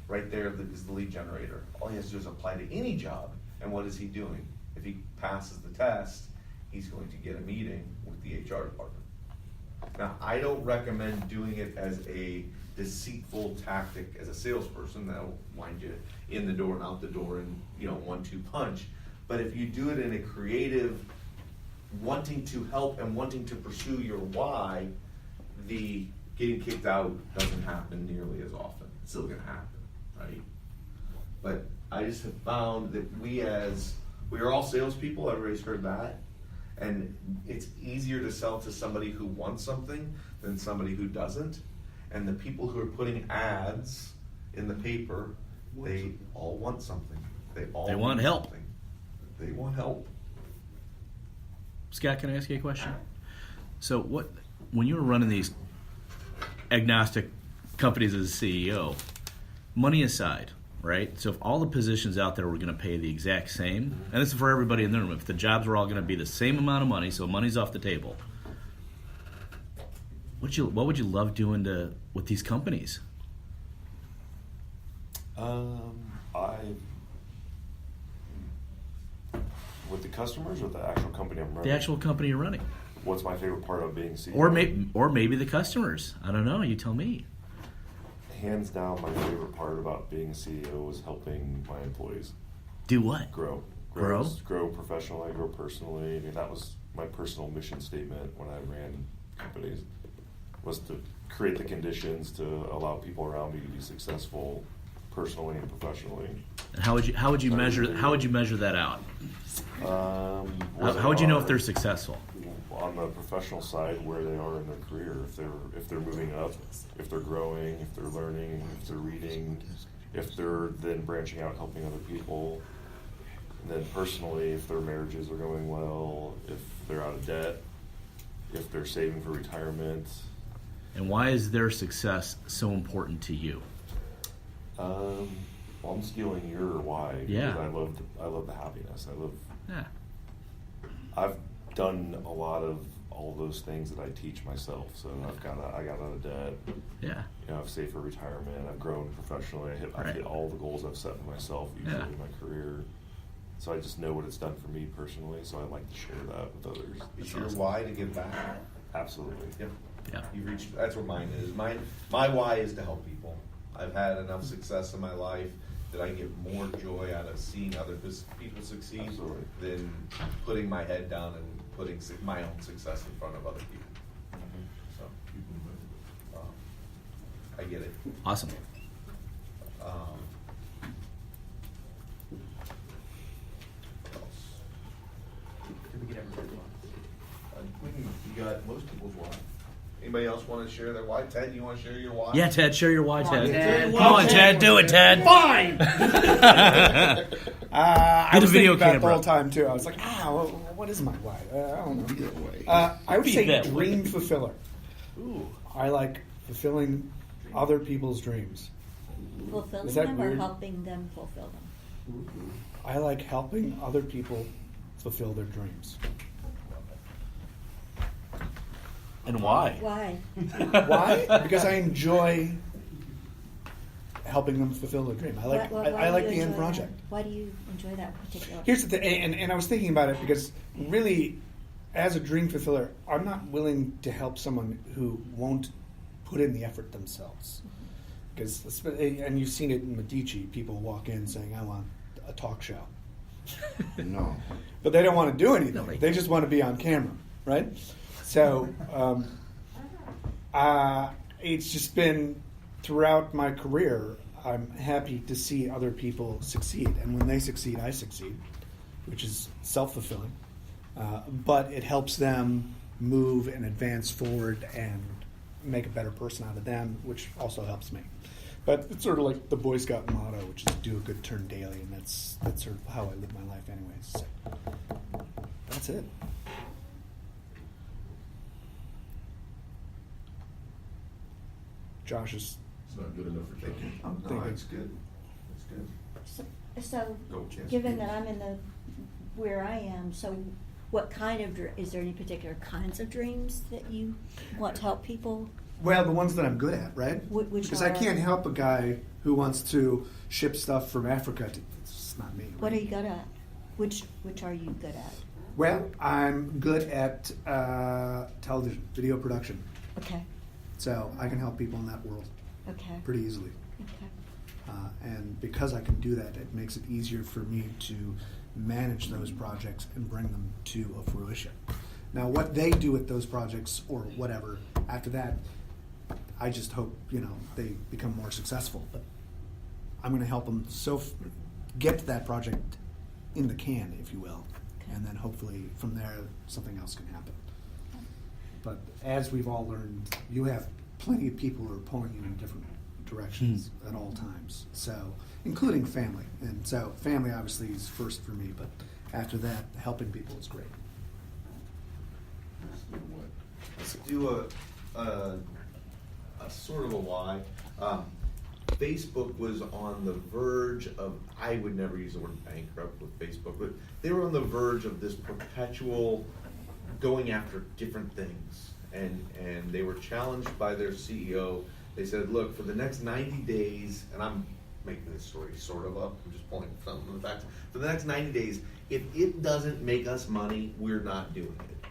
[SPEAKER 1] right there is the lead generator. All he has to do is apply to any job, and what is he doing? If he passes the test, he's going to get a meeting with the HR department. Now, I don't recommend doing it as a deceitful tactic as a salesperson. That'll wind you in the door and out the door in 1-2 punch. But if you do it in a creative, wanting to help and wanting to pursue your why, the getting kicked out doesn't happen nearly as often. It's still gonna happen, right? But I just have found that we are all salespeople, everybody's heard that. And it's easier to sell to somebody who wants something than somebody who doesn't. And the people who are putting ads in the paper, they all want something. They
[SPEAKER 3] want
[SPEAKER 1] need
[SPEAKER 3] help.
[SPEAKER 1] something. They want help.
[SPEAKER 3] Scott, can I ask you a question? So when you were running these agnostic companies as a CEO, money aside, right? So if all the positions out there were going to pay the exact same, and this is for everybody in the room, if the jobs were all going to be the same amount of money, so money's off the table, what would you love doing with these companies?
[SPEAKER 12] With the customers or the actual company I'm running?
[SPEAKER 3] The actual company you're running.
[SPEAKER 12] What's my favorite part of being CEO?
[SPEAKER 3] Or maybe the customers. I don't know. You tell me.
[SPEAKER 12] Hands down, my favorite part about being a CEO was helping my employees.
[SPEAKER 3] Do what?
[SPEAKER 12] Grow professionally, grow personally. I mean, that was my personal mission statement when I ran companies, was to create the conditions to allow people around me to be successful personally and professionally.
[SPEAKER 3] And how would you measure that out? How would you know if they're successful?
[SPEAKER 12] On the professional side, where they are in their career, if they're moving up, if they're growing, if they're learning, if they're reading, if they're then branching out helping other people, and then personally, if their marriages are going well, if they're out of debt, if they're saving for retirement.
[SPEAKER 3] And why is their success so important to you?
[SPEAKER 12] Well, I'm stealing your why.
[SPEAKER 3] Yeah.
[SPEAKER 12] Because I love the happiness.
[SPEAKER 3] Yeah.
[SPEAKER 12] I've done a lot of all those things that I teach myself. So I got out of debt.
[SPEAKER 3] Yeah.
[SPEAKER 12] You know, I've saved for retirement. I've grown professionally. I've hit all the goals I've set for myself usually in my career. So I just know what it's done for me personally. So I like to share that with others.
[SPEAKER 1] Is your why to give back?
[SPEAKER 12] Absolutely.
[SPEAKER 1] Yep.
[SPEAKER 3] Yeah.
[SPEAKER 1] You reached. That's what mine is. My why is to help people. I've had enough success in my life that I get more joy out of seeing other people succeed
[SPEAKER 12] Absolutely.
[SPEAKER 1] than putting my head down and putting my own success in front of other people. So, I get it.
[SPEAKER 3] Awesome.
[SPEAKER 1] What else?
[SPEAKER 8] Did we get everybody's one?
[SPEAKER 1] You got most people's why. Anybody else want to share their why? Ted, you want to share your why?
[SPEAKER 3] Yeah, Ted, share your why, Ted.
[SPEAKER 8] Ted.
[SPEAKER 3] Come on, Ted, do it, Ted.
[SPEAKER 13] Fine. I
[SPEAKER 3] Get a
[SPEAKER 13] was
[SPEAKER 3] video
[SPEAKER 13] thinking about it the
[SPEAKER 3] camera.
[SPEAKER 13] whole time too. I was like, what is my why? I don't know. I would say
[SPEAKER 3] that
[SPEAKER 13] dream
[SPEAKER 3] way.
[SPEAKER 13] fulfiller.
[SPEAKER 3] Ooh.
[SPEAKER 13] I like fulfilling other people's dreams.
[SPEAKER 7] Fulfilling
[SPEAKER 13] Is that
[SPEAKER 7] them
[SPEAKER 13] weird?
[SPEAKER 7] or helping them fulfill them?
[SPEAKER 13] I like helping other people fulfill their dreams.
[SPEAKER 3] And why?
[SPEAKER 7] Why?
[SPEAKER 13] Why? Because I enjoy helping them fulfill their dream. I like
[SPEAKER 7] Why
[SPEAKER 13] I
[SPEAKER 7] do
[SPEAKER 13] like
[SPEAKER 7] you
[SPEAKER 13] the end
[SPEAKER 7] enjoy
[SPEAKER 13] project.
[SPEAKER 7] that? Why do you enjoy that particular?
[SPEAKER 13] Here's the thing, and I was thinking about it because really, as a dream fulfiller, I'm not willing to help someone who won't put in the effort themselves. Because, and you've seen it in Medici, people walk in saying, "I want a talk show,"
[SPEAKER 6] No.
[SPEAKER 13] but they don't want to do anything.
[SPEAKER 3] No,
[SPEAKER 13] They just want to be on camera, right? So it's just been throughout my career. I'm happy to see other people succeed, and when they succeed, I succeed, which is self-fulfilling. But it helps them move and advance forward and make a better person out of them, which also helps me. But it's sort of like the Boy Scout motto, which is do a good turn daily, and that's sort of how I live my life anyways. So that's it. Josh is
[SPEAKER 10] It's not good enough for Josh.
[SPEAKER 1] No,
[SPEAKER 13] thinking.
[SPEAKER 1] it's good. It's good.
[SPEAKER 7] So,
[SPEAKER 1] Go, Chance.
[SPEAKER 7] given that I'm in where I am, so what kind of is there any particular kinds of dreams that you want to help people?
[SPEAKER 13] well the ones that I'm good at, right?
[SPEAKER 7] Which
[SPEAKER 13] Because I
[SPEAKER 7] are-
[SPEAKER 13] can't help a guy who wants to ship stuff from Africa. It's just not me.
[SPEAKER 7] What
[SPEAKER 13] right?
[SPEAKER 7] are you good at? Which are you good at?
[SPEAKER 13] Well, I'm good at television, video production,
[SPEAKER 7] Okay.
[SPEAKER 13] so I can help people in that world
[SPEAKER 7] Okay.
[SPEAKER 13] pretty easily.
[SPEAKER 7] Okay.
[SPEAKER 13] And because I can do that, it makes it easier for me to manage those projects and bring them to a fruition. Now, what they do with those projects or whatever after that, I just hope they become more successful. But I'm going to help them get that project in the can, if you will, and then hopefully from there something else can happen. But as we've all learned, you have plenty of people who are pulling you in different directions at all times. So, including family, and so family obviously is first for me. But after that, helping people is great.
[SPEAKER 1] Let's do a sort of a why. Facebook was on the verge of, I would never use the word bankrupt with Facebook, but they were on the verge of this perpetual going after different things. And they were challenged by their CEO. They said, look, for the next 90 days, and I'm making this story sort of up, I'm just pulling some of the facts. For the next 90 days, if it doesn't make us money, we're not doing it.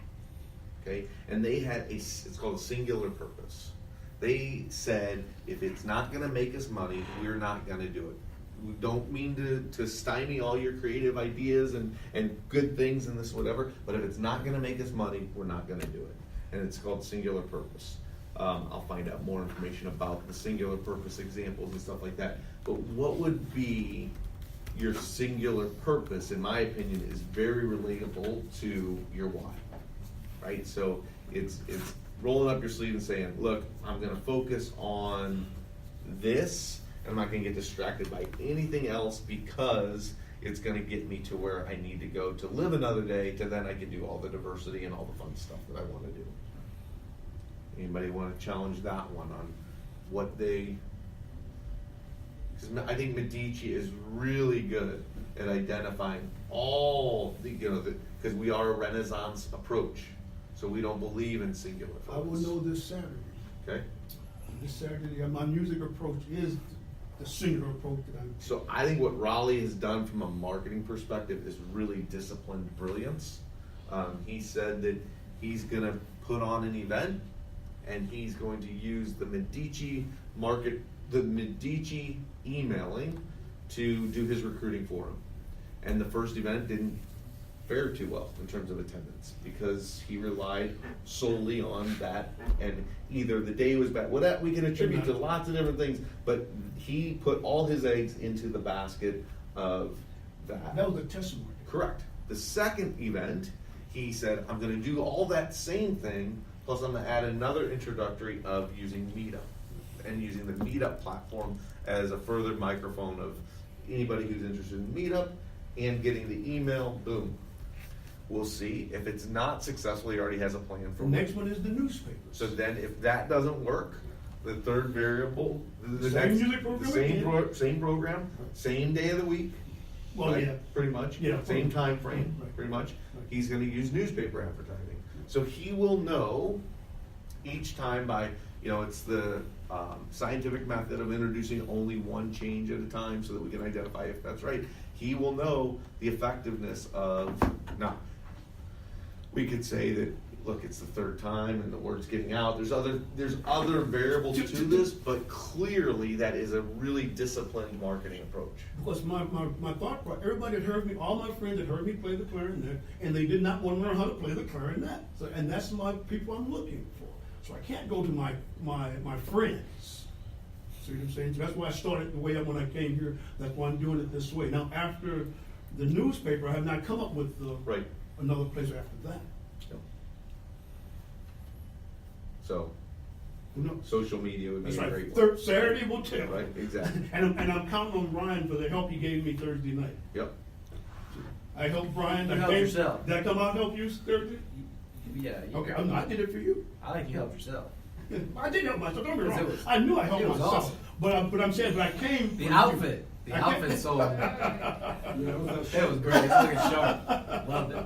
[SPEAKER 1] Okay? And they had it's called a singular purpose. They said, if it's not going to make us money, we're not going to do it. We don't mean to stymie all your creative ideas and good things and this whatever, but if it's not going to make us money, we're not going to do it. And it's called singular purpose. I'll find out more information about the singular purpose examples and stuff like that. But what would be your singular purpose, in my opinion, is very relatable to your why, right? So it's rolling up your sleeve and saying, look, I'm going to focus on this, and I'm not going to get distracted by anything else because it's going to get me to where I need to go to live another day, to then I can do all the diversity and all the fun stuff that I want to do. Anybody want to challenge that one on what they... Because I think Medici is really good at identifying all the, because we are a Renaissance approach. So we don't believe in singular focus.
[SPEAKER 4] I will know this Saturday.
[SPEAKER 1] Okay.
[SPEAKER 4] This Saturday, my music approach is the singular approach that I'm.
[SPEAKER 1] So I think what Raleigh has done from a marketing perspective is really disciplined brilliance. He said that he's going to put on an event, and he's going to use the Medici emailing to do his recruiting for him. And the first event didn't fare too well in terms of attendance because he relied solely on that, and either the day was bad. Well, that we can attribute to lots of different things, but he put all his eggs into the basket of that.
[SPEAKER 4] That was a testimony.
[SPEAKER 1] Correct. The second event, he said, I'm going to do all that same thing, plus I'm going to add another introductory of using Meetup and using the Meetup platform as a further microphone of anybody who's interested in Meetup and getting the email, boom. We'll see. If it's not successful, he already has a plan for
[SPEAKER 4] The next one is the newspapers.
[SPEAKER 1] So then if that doesn't work, the third variable, the
[SPEAKER 4] Same
[SPEAKER 1] next,
[SPEAKER 4] music program
[SPEAKER 1] same program, same day of the week.
[SPEAKER 4] Well,
[SPEAKER 1] right?
[SPEAKER 4] yeah.
[SPEAKER 1] Pretty much.
[SPEAKER 4] Yeah.
[SPEAKER 1] Same time frame,
[SPEAKER 4] Right.
[SPEAKER 1] pretty much.
[SPEAKER 4] Right.
[SPEAKER 1] He's going to use newspaper advertising. So he will know each time by, it's the scientific method of introducing only one change at a time so that we can identify if that's right. He will know the effectiveness of, now, we could say that, look, it's the third time and the word's getting out. There's other variables to this, but clearly that is a really disciplined marketing approach.
[SPEAKER 4] Because my thought, everybody had heard me, all my friends had heard me play the clarinet, and they did not want to learn how to play the clarinet. So, and that's my people I'm looking for. So I can't go to my friends. See what I'm saying? So that's why I started the way when I came here. That's why I'm doing it this way. Now, after the newspaper, I have not come up with another place after that.
[SPEAKER 1] Yep. So,
[SPEAKER 4] Who knows?
[SPEAKER 1] social media would be
[SPEAKER 4] That's
[SPEAKER 1] a
[SPEAKER 4] right.
[SPEAKER 1] great one.
[SPEAKER 4] Third Saturday will tell.
[SPEAKER 1] Right, exactly.
[SPEAKER 4] and I'm counting on Brian for the help he gave me Thursday night.
[SPEAKER 1] Yep.
[SPEAKER 4] I helped Brian.
[SPEAKER 8] You helped yourself.
[SPEAKER 4] Did I come out and help you Thursday?
[SPEAKER 8] Yeah.
[SPEAKER 4] Okay, I did it for you.
[SPEAKER 8] I think you helped yourself.
[SPEAKER 4] I did help myself. Don't get me wrong.
[SPEAKER 8] was-
[SPEAKER 4] I knew I helped
[SPEAKER 8] it was
[SPEAKER 4] myself.
[SPEAKER 8] awesome.
[SPEAKER 4] But I'm saying, but I came.
[SPEAKER 8] The
[SPEAKER 4] for
[SPEAKER 8] outfit.
[SPEAKER 4] you.
[SPEAKER 8] The outfit sold. It was great. It's looking sharp. Loved it.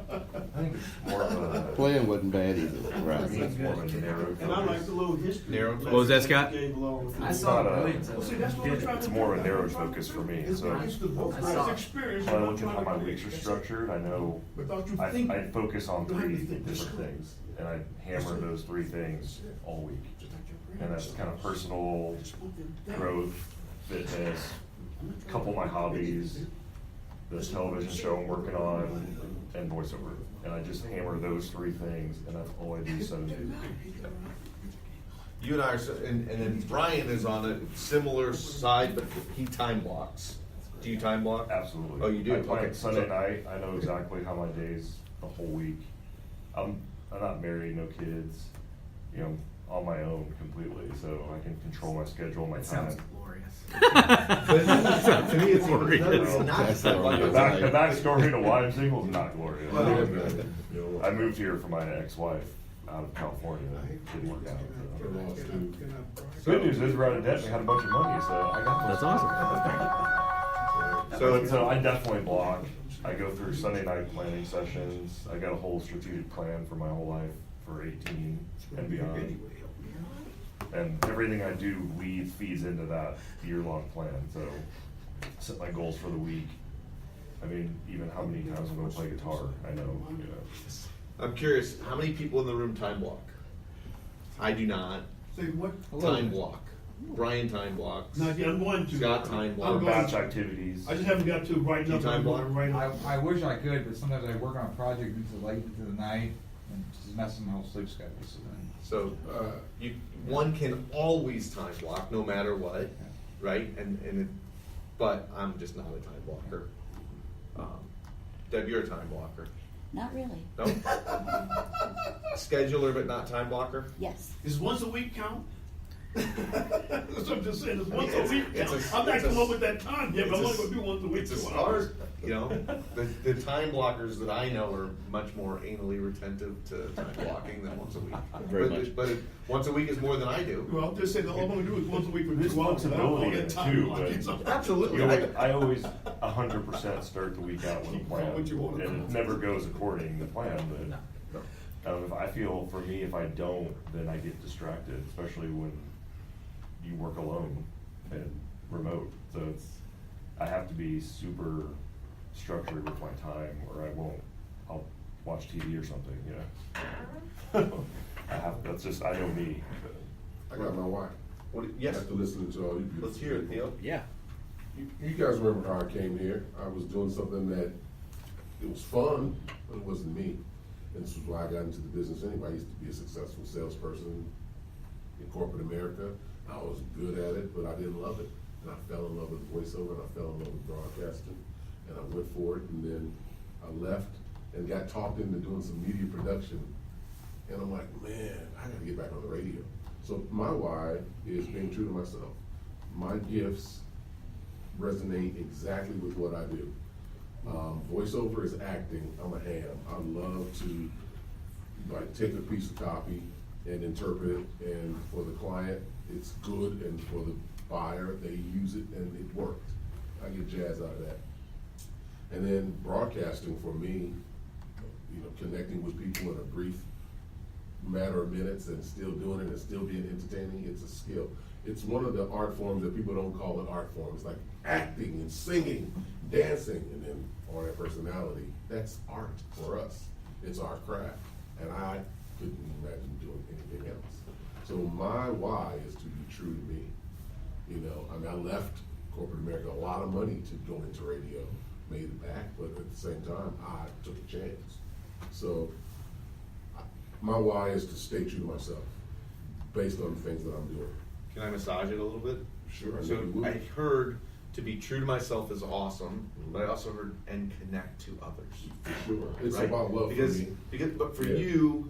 [SPEAKER 12] I think it's more of a,
[SPEAKER 6] Playing wasn't bad either.
[SPEAKER 12] for
[SPEAKER 6] Right.
[SPEAKER 12] me, it's more of a narrow
[SPEAKER 4] And I like
[SPEAKER 12] focus.
[SPEAKER 4] the little history.
[SPEAKER 1] Narrow.
[SPEAKER 3] What was that, Scott?
[SPEAKER 8] I saw
[SPEAKER 12] not a-
[SPEAKER 8] brilliance
[SPEAKER 4] Well,
[SPEAKER 8] of
[SPEAKER 4] see,
[SPEAKER 8] it.
[SPEAKER 4] that's what I'm trying
[SPEAKER 12] It's
[SPEAKER 4] to
[SPEAKER 12] more
[SPEAKER 4] do.
[SPEAKER 12] of a narrow focus for me,
[SPEAKER 4] It's
[SPEAKER 12] so-
[SPEAKER 4] the both
[SPEAKER 8] I
[SPEAKER 4] sides
[SPEAKER 8] saw it.
[SPEAKER 4] experience.
[SPEAKER 12] When I
[SPEAKER 4] what
[SPEAKER 12] look
[SPEAKER 4] I'm
[SPEAKER 12] at how my
[SPEAKER 4] trying to
[SPEAKER 12] weeks are
[SPEAKER 4] create.
[SPEAKER 12] structured, I know
[SPEAKER 4] Without you
[SPEAKER 12] I
[SPEAKER 4] thinking.
[SPEAKER 12] focus on
[SPEAKER 4] You don't have
[SPEAKER 12] three
[SPEAKER 4] to think. Just
[SPEAKER 12] different
[SPEAKER 4] go.
[SPEAKER 12] things, and I hammer those three things all week. And that's kind of personal growth, fitness, a couple of my hobbies, this television show I'm working on, and voiceover. And I just hammer those three things, and that's all I do 7 days a week.
[SPEAKER 1] You and I are, and then Brian is on a similar side, but he time blocks. Do you time block?
[SPEAKER 12] Absolutely.
[SPEAKER 1] Oh, you do?
[SPEAKER 12] I plan
[SPEAKER 1] Okay.
[SPEAKER 12] Sunday night, I know exactly how my days, the whole week. I'm not married, no kids, on my own completely, so I can control my schedule, my
[SPEAKER 8] It
[SPEAKER 12] time.
[SPEAKER 8] sounds glorious.
[SPEAKER 1] To me, it's
[SPEAKER 6] That's
[SPEAKER 1] not like
[SPEAKER 6] the
[SPEAKER 1] it's
[SPEAKER 12] The backstory to why I'm single is not glorious.
[SPEAKER 1] Well,
[SPEAKER 12] I moved here for my ex-wife, out of California, it didn't work out. So.
[SPEAKER 10] So-
[SPEAKER 12] Good news is we're out of debt, we had a bunch of money, so I got
[SPEAKER 3] That's awesome.
[SPEAKER 12] So I definitely block. I go through Sunday night planning sessions. I got a whole strategic plan for my whole life for 18 and beyond. And everything I do feeds into that year-long plan. So set my goals for the week. I mean, even how many times I'm going to play guitar. I know.
[SPEAKER 1] I'm curious, how many people in the room time block? I do not.
[SPEAKER 4] Say what?
[SPEAKER 1] Time block. Brian time blocks.
[SPEAKER 4] Not yet, I'm going to.
[SPEAKER 1] Scott time
[SPEAKER 4] I'm
[SPEAKER 1] block.
[SPEAKER 4] going
[SPEAKER 12] Batch
[SPEAKER 4] to.
[SPEAKER 12] activities.
[SPEAKER 4] I just haven't got to right now.
[SPEAKER 1] You time block?
[SPEAKER 4] Right
[SPEAKER 5] I,
[SPEAKER 4] now.
[SPEAKER 5] I wish I could, but sometimes I work on a project into late into the night and just messing my whole sleep schedule. So then,
[SPEAKER 1] So, one can always time block, no matter what, right? But I'm just not a time blocker. Deb, you're a time blocker.
[SPEAKER 7] Not really.
[SPEAKER 1] No? Scheduler, but not time blocker?
[SPEAKER 7] Yes.
[SPEAKER 4] Does once a week count? That's what I'm just saying. Does once a week
[SPEAKER 1] it's
[SPEAKER 4] count?
[SPEAKER 1] a-
[SPEAKER 4] I'm not
[SPEAKER 1] it's a-
[SPEAKER 4] coming up with that time yet, but I'm
[SPEAKER 1] it's
[SPEAKER 4] only
[SPEAKER 1] a-
[SPEAKER 4] gonna do once a week.
[SPEAKER 1] It's a
[SPEAKER 4] 2 hours.
[SPEAKER 1] start, you know? The time blockers that I know are much more anally retentive to time blocking than once a week.
[SPEAKER 3] Very
[SPEAKER 1] But-
[SPEAKER 3] much.
[SPEAKER 1] But once a week is more than I do.
[SPEAKER 4] Well, I'll just say that all I'm gonna do is once a week for
[SPEAKER 12] There's
[SPEAKER 4] 2 hours. and I don't
[SPEAKER 12] flexibility
[SPEAKER 4] want
[SPEAKER 12] in
[SPEAKER 4] that
[SPEAKER 12] it
[SPEAKER 4] time
[SPEAKER 12] too,
[SPEAKER 4] blocking,
[SPEAKER 12] but-
[SPEAKER 4] so-
[SPEAKER 1] Absolutely.
[SPEAKER 12] You know, I always 100% start the week out with a plan,
[SPEAKER 4] What you want.
[SPEAKER 12] and it never goes according to plan. But if I feel, for me, if I don't, then I get distracted, especially when you work alone and remote. So I have to be super structured with my time, or I'll watch TV or something. I know me.
[SPEAKER 10] I got my wife.
[SPEAKER 1] Yes.
[SPEAKER 10] After listening to all you beautiful
[SPEAKER 1] Let's hear it,
[SPEAKER 10] people.
[SPEAKER 1] Theo.
[SPEAKER 3] Yeah.
[SPEAKER 10] You guys remember how I came here? I was doing something that, it was fun, but it wasn't me. And this was why I got into the business anyway. I used to be a successful salesperson in corporate America. I was good at it, but I didn't love it. And I fell in love with voiceover, and I fell in love with broadcasting. And I went for it, and then I left and got talked into doing some media production. And I'm like, man, I gotta get back on the radio. So my why is being true to myself. My gifts resonate exactly with what I do. Voiceover is acting. I'm a ham. I love to take a piece of copy and interpret it, and for the client, it's good, and for the buyer, they use it and it worked. I get jazz out of that. And then broadcasting for me, connecting with people in a brief matter of minutes and still doing it and still being entertaining, it's a skill. It's one of the art forms that people don't call an art form. It's like acting and singing, dancing, and then on their personality. That's art for us. It's our craft. And I couldn't imagine doing anything else. So my why is to be true to me. I left corporate America, a lot of money to go into radio, made it back, but at the same time, I took a chance. So my why is to stay true to myself, based on the things that I'm doing.
[SPEAKER 1] Can I massage it a little bit?
[SPEAKER 10] Sure.
[SPEAKER 1] So I heard to be true to myself is awesome, but I also heard and connect to others.
[SPEAKER 10] Sure. It's
[SPEAKER 1] Right?
[SPEAKER 10] about love
[SPEAKER 1] because,
[SPEAKER 10] for me.
[SPEAKER 1] But for
[SPEAKER 10] Yeah.
[SPEAKER 1] you,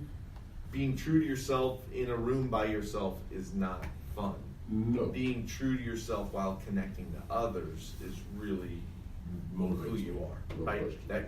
[SPEAKER 1] being true to yourself in a room by yourself is not fun.
[SPEAKER 10] No.
[SPEAKER 1] Being true to yourself while connecting to others is really who
[SPEAKER 10] Motivates
[SPEAKER 1] you
[SPEAKER 10] me.
[SPEAKER 1] are.
[SPEAKER 10] No
[SPEAKER 1] Right?
[SPEAKER 10] question.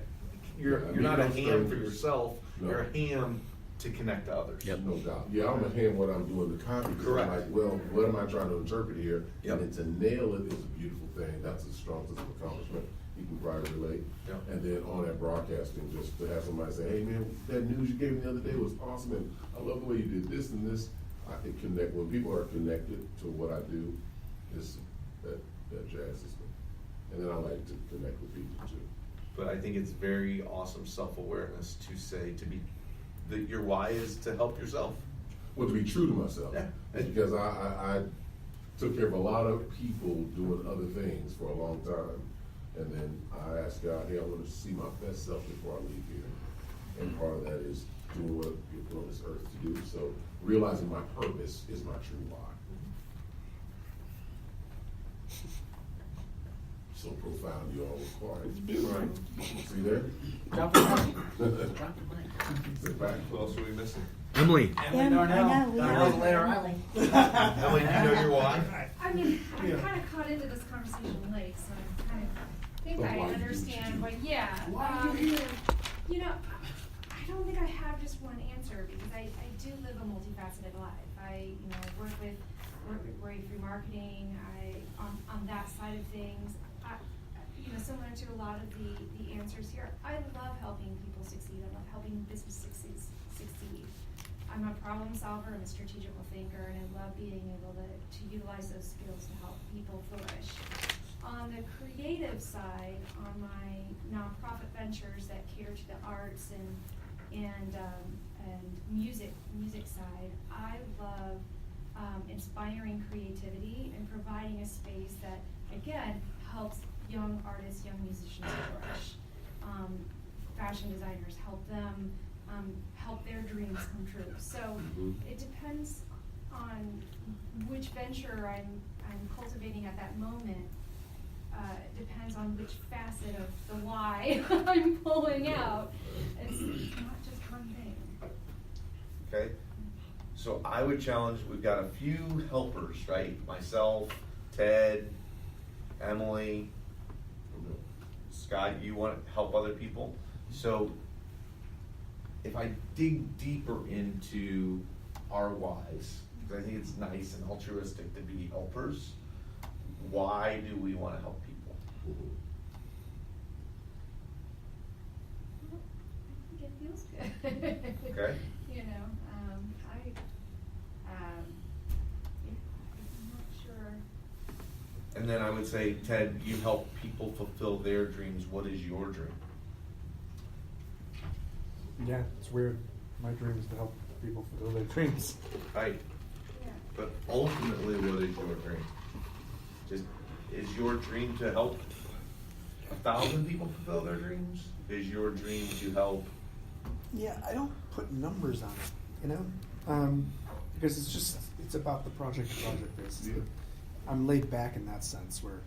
[SPEAKER 1] You're
[SPEAKER 10] Yeah,
[SPEAKER 1] not a
[SPEAKER 10] no
[SPEAKER 1] ham for
[SPEAKER 10] strangers.
[SPEAKER 1] yourself.
[SPEAKER 10] No.
[SPEAKER 1] You're a ham to connect to others.
[SPEAKER 3] Yep.
[SPEAKER 10] No doubt. Yeah, I'm a hand what I'm doing the copy. 'Cause
[SPEAKER 1] Correct.
[SPEAKER 10] I'm like, well, what am I trying to interpret here?
[SPEAKER 1] Yep.
[SPEAKER 10] And to nail it is a beautiful thing. That's a strong sense of accomplishment. You can probably relate.
[SPEAKER 1] Yep.
[SPEAKER 10] And then on that broadcasting, just to have somebody say, hey man, that news you gave me the other day was awesome, and I love the way you did this and this. I can connect, when people are connected to what I do, that jazzes me. And then I like to connect with people too.
[SPEAKER 1] But I think it's very awesome self-awareness to say that your why is to help yourself.
[SPEAKER 10] Well, to be true to myself.
[SPEAKER 1] Yeah.
[SPEAKER 10] Because I took care of a lot of people doing other things for a long time. And then I asked God, hey, I want to see my best self before I leave here. And part of that is doing what you're put on this earth to do. So realizing my purpose is my true why. So profound, you all were quiet. It's beautiful. Right. See there?
[SPEAKER 2] Drop the mic. Drop the mic.
[SPEAKER 10] Sit back.
[SPEAKER 1] What else are we missing?
[SPEAKER 3] Emily.
[SPEAKER 2] Emily Darnell.
[SPEAKER 7] I know, we
[SPEAKER 2] Darnell's
[SPEAKER 7] have
[SPEAKER 2] a later
[SPEAKER 7] Emily.
[SPEAKER 1] Emily, do you know your why?
[SPEAKER 11] I mean, I'm kind of caught into this conversation late, so I kind of think
[SPEAKER 10] But
[SPEAKER 11] I
[SPEAKER 10] why you do what you
[SPEAKER 11] understand,
[SPEAKER 10] do.
[SPEAKER 11] but yeah.
[SPEAKER 10] Why are you here?
[SPEAKER 11] I don't think I have just one answer because I do live a multifaceted life. I work with free marketing. On that side of things, similar to a lot of the answers here, I love helping people succeed. I love helping business succeed. I'm a problem solver. I'm a strategical thinker, and I love being able to utilize those skills to help people flourish. On the creative side, on my nonprofit ventures that cater to the arts and music side, I love inspiring creativity and providing a space that, again, helps young artists, young musicians flourish. Fashion designers, help them help their dreams come true. So it depends on which venture I'm cultivating at that moment. It depends on which facet of the why I'm pulling out. It's not just one thing.
[SPEAKER 1] Okay, so I would challenge, we've got a few helpers, right? Myself, Ted, Emily, Scott, you want to help other people? So if I dig deeper into our whys, because I think it's nice and altruistic to be helpers, why do we want to help people?
[SPEAKER 11] I think it feels good.
[SPEAKER 1] Okay.
[SPEAKER 11] I'm not sure.
[SPEAKER 1] And then I would say, Ted, you help people fulfill their dreams. What is your dream?
[SPEAKER 13] Yeah, it's weird. My dream is to help people fulfill their dreams.
[SPEAKER 1] Right.
[SPEAKER 11] Yeah.
[SPEAKER 1] But ultimately, what is your dream? Just, is your dream to help 1,000 people fulfill their dreams? Is your dream to help?
[SPEAKER 13] Yeah, I don't put numbers on it, because it's about the project basis.
[SPEAKER 1] Yeah.
[SPEAKER 13] I'm laid back in that sense where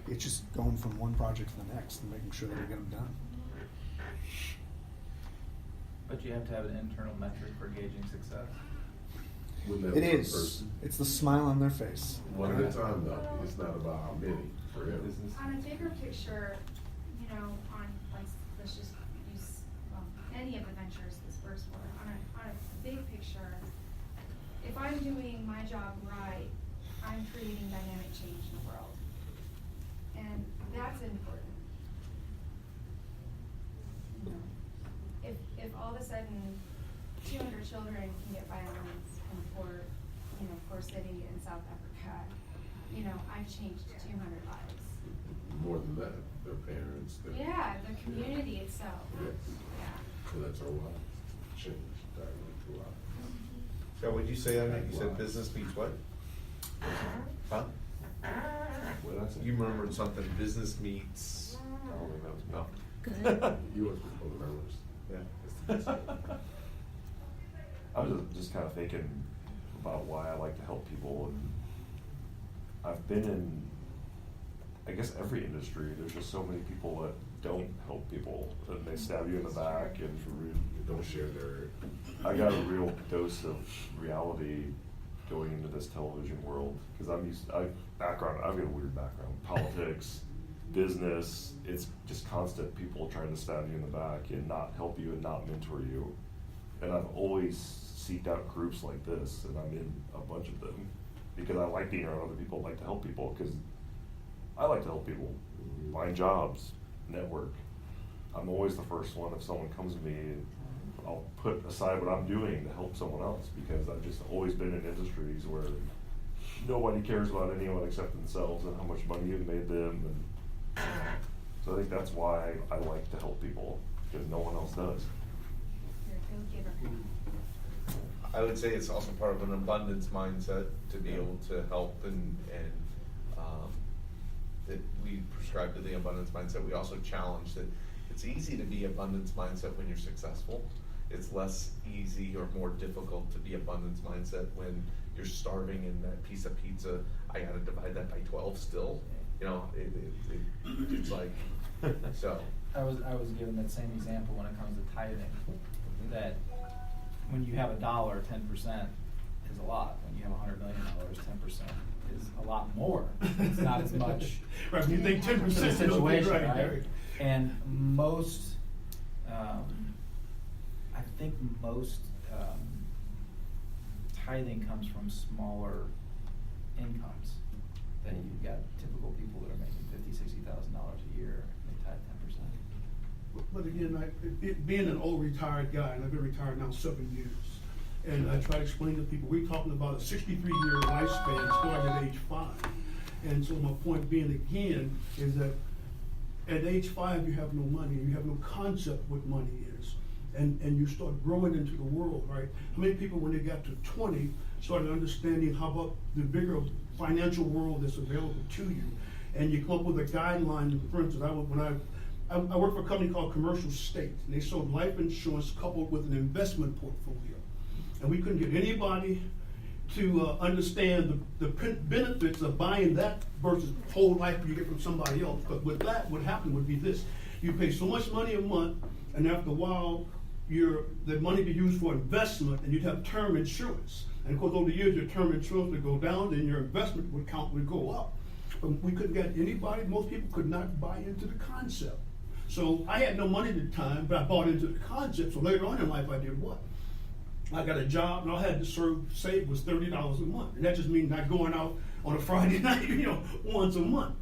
[SPEAKER 13] it's just going from one project to the next and making sure that we get them done.
[SPEAKER 2] But you have to have an internal metric for gauging success.
[SPEAKER 10] Wouldn't that
[SPEAKER 13] It
[SPEAKER 10] be one
[SPEAKER 13] is.
[SPEAKER 10] person?
[SPEAKER 13] It's the smile on their face.
[SPEAKER 10] One at a time, though. It's not about how many for him.
[SPEAKER 11] On a bigger picture, let's just use any of the ventures this works for. On a big picture, if I'm doing my job right, I'm creating dynamic change in the world, and that's important. If all of a sudden 200 children can get violence in Port City in South Africa, I've changed 200 lives.
[SPEAKER 10] More than that, their parents.
[SPEAKER 11] Yeah, the community itself.
[SPEAKER 10] Yes.
[SPEAKER 11] Yeah.
[SPEAKER 10] So that's our lives. Change entirely to our lives.
[SPEAKER 1] So would you say on that? You said business meets what? Huh?
[SPEAKER 12] What did I say?
[SPEAKER 1] You remembered something, business meets.
[SPEAKER 12] I don't think that was me.
[SPEAKER 1] No.
[SPEAKER 7] Good.
[SPEAKER 10] You was people remembers.
[SPEAKER 1] Yeah.
[SPEAKER 12] I was just kind of thinking about why I like to help people, and I've been in, I guess, every industry. There's just so many people that don't help people, and they stab you in the back, and
[SPEAKER 10] Don't share their.
[SPEAKER 12] I got a real dose of reality going into this television world, because I've got a weird background, politics, business. It's just constant people trying to stab you in the back and not help you and not mentor you. And I've always seeked out groups like this, and I'm in a bunch of them because I like being around other people, like to help people, because I like to help people find jobs, network. I'm always the first one if someone comes to me, and I'll put aside what I'm doing to help someone else, because I've just always been in industries where nobody cares about anyone except themselves and how much money you've made them. And so I think that's why I like to help people, because no one else does.
[SPEAKER 11] You're a go-giver.
[SPEAKER 1] I would say it's also part of an abundance mindset to be able to help and that we prescribe to the abundance mindset. We also challenge that it's easy to be abundance mindset when you're successful. It's less easy or more difficult to be abundance mindset when you're starving in that piece of pizza. I gotta divide that by 12 still. It's like, so.
[SPEAKER 2] I was given that same example when it comes to tithing, that when you have $1, 10% is a lot. When you have $100 million, 10% is a lot more. It's not as much.
[SPEAKER 4] Right, you think 10% is
[SPEAKER 2] the situation,
[SPEAKER 4] right?
[SPEAKER 2] right? And most, I think most tithing comes from smaller incomes. That you've got typical people that are making $50,000, $60,000 a year, they tithe 10%.
[SPEAKER 4] But again, being an old retired guy, and I've been retired now 7 years, and I try to explain to people, we're talking about a 63-year lifespan starting at age 5. And so my point being again is that at age 5 you have no money, you have no concept what money is. And you start growing into the world, right? How many people when they got to 20 started understanding how about the bigger financial world that's available to you? And you come up with a guideline. For instance, I worked for a company called Commercial State, and they sold life insurance coupled with an investment portfolio. And we couldn't get anybody to understand the benefits of buying that versus whole life you get from somebody else. But with that, what happened would be this. You pay so much money a month, and after a while, the money be used for investment, and you'd have term insurance. And of course, over the years, your term insurance would go down, then your investment would go up. But we couldn't get anybody, most people could not buy into the concept. So I had no money at the time, but I bought into the concept. So later on in life, I did what? I got a job, and all I had to save was $30 a month. And that just means not going out on a Friday night, once a month.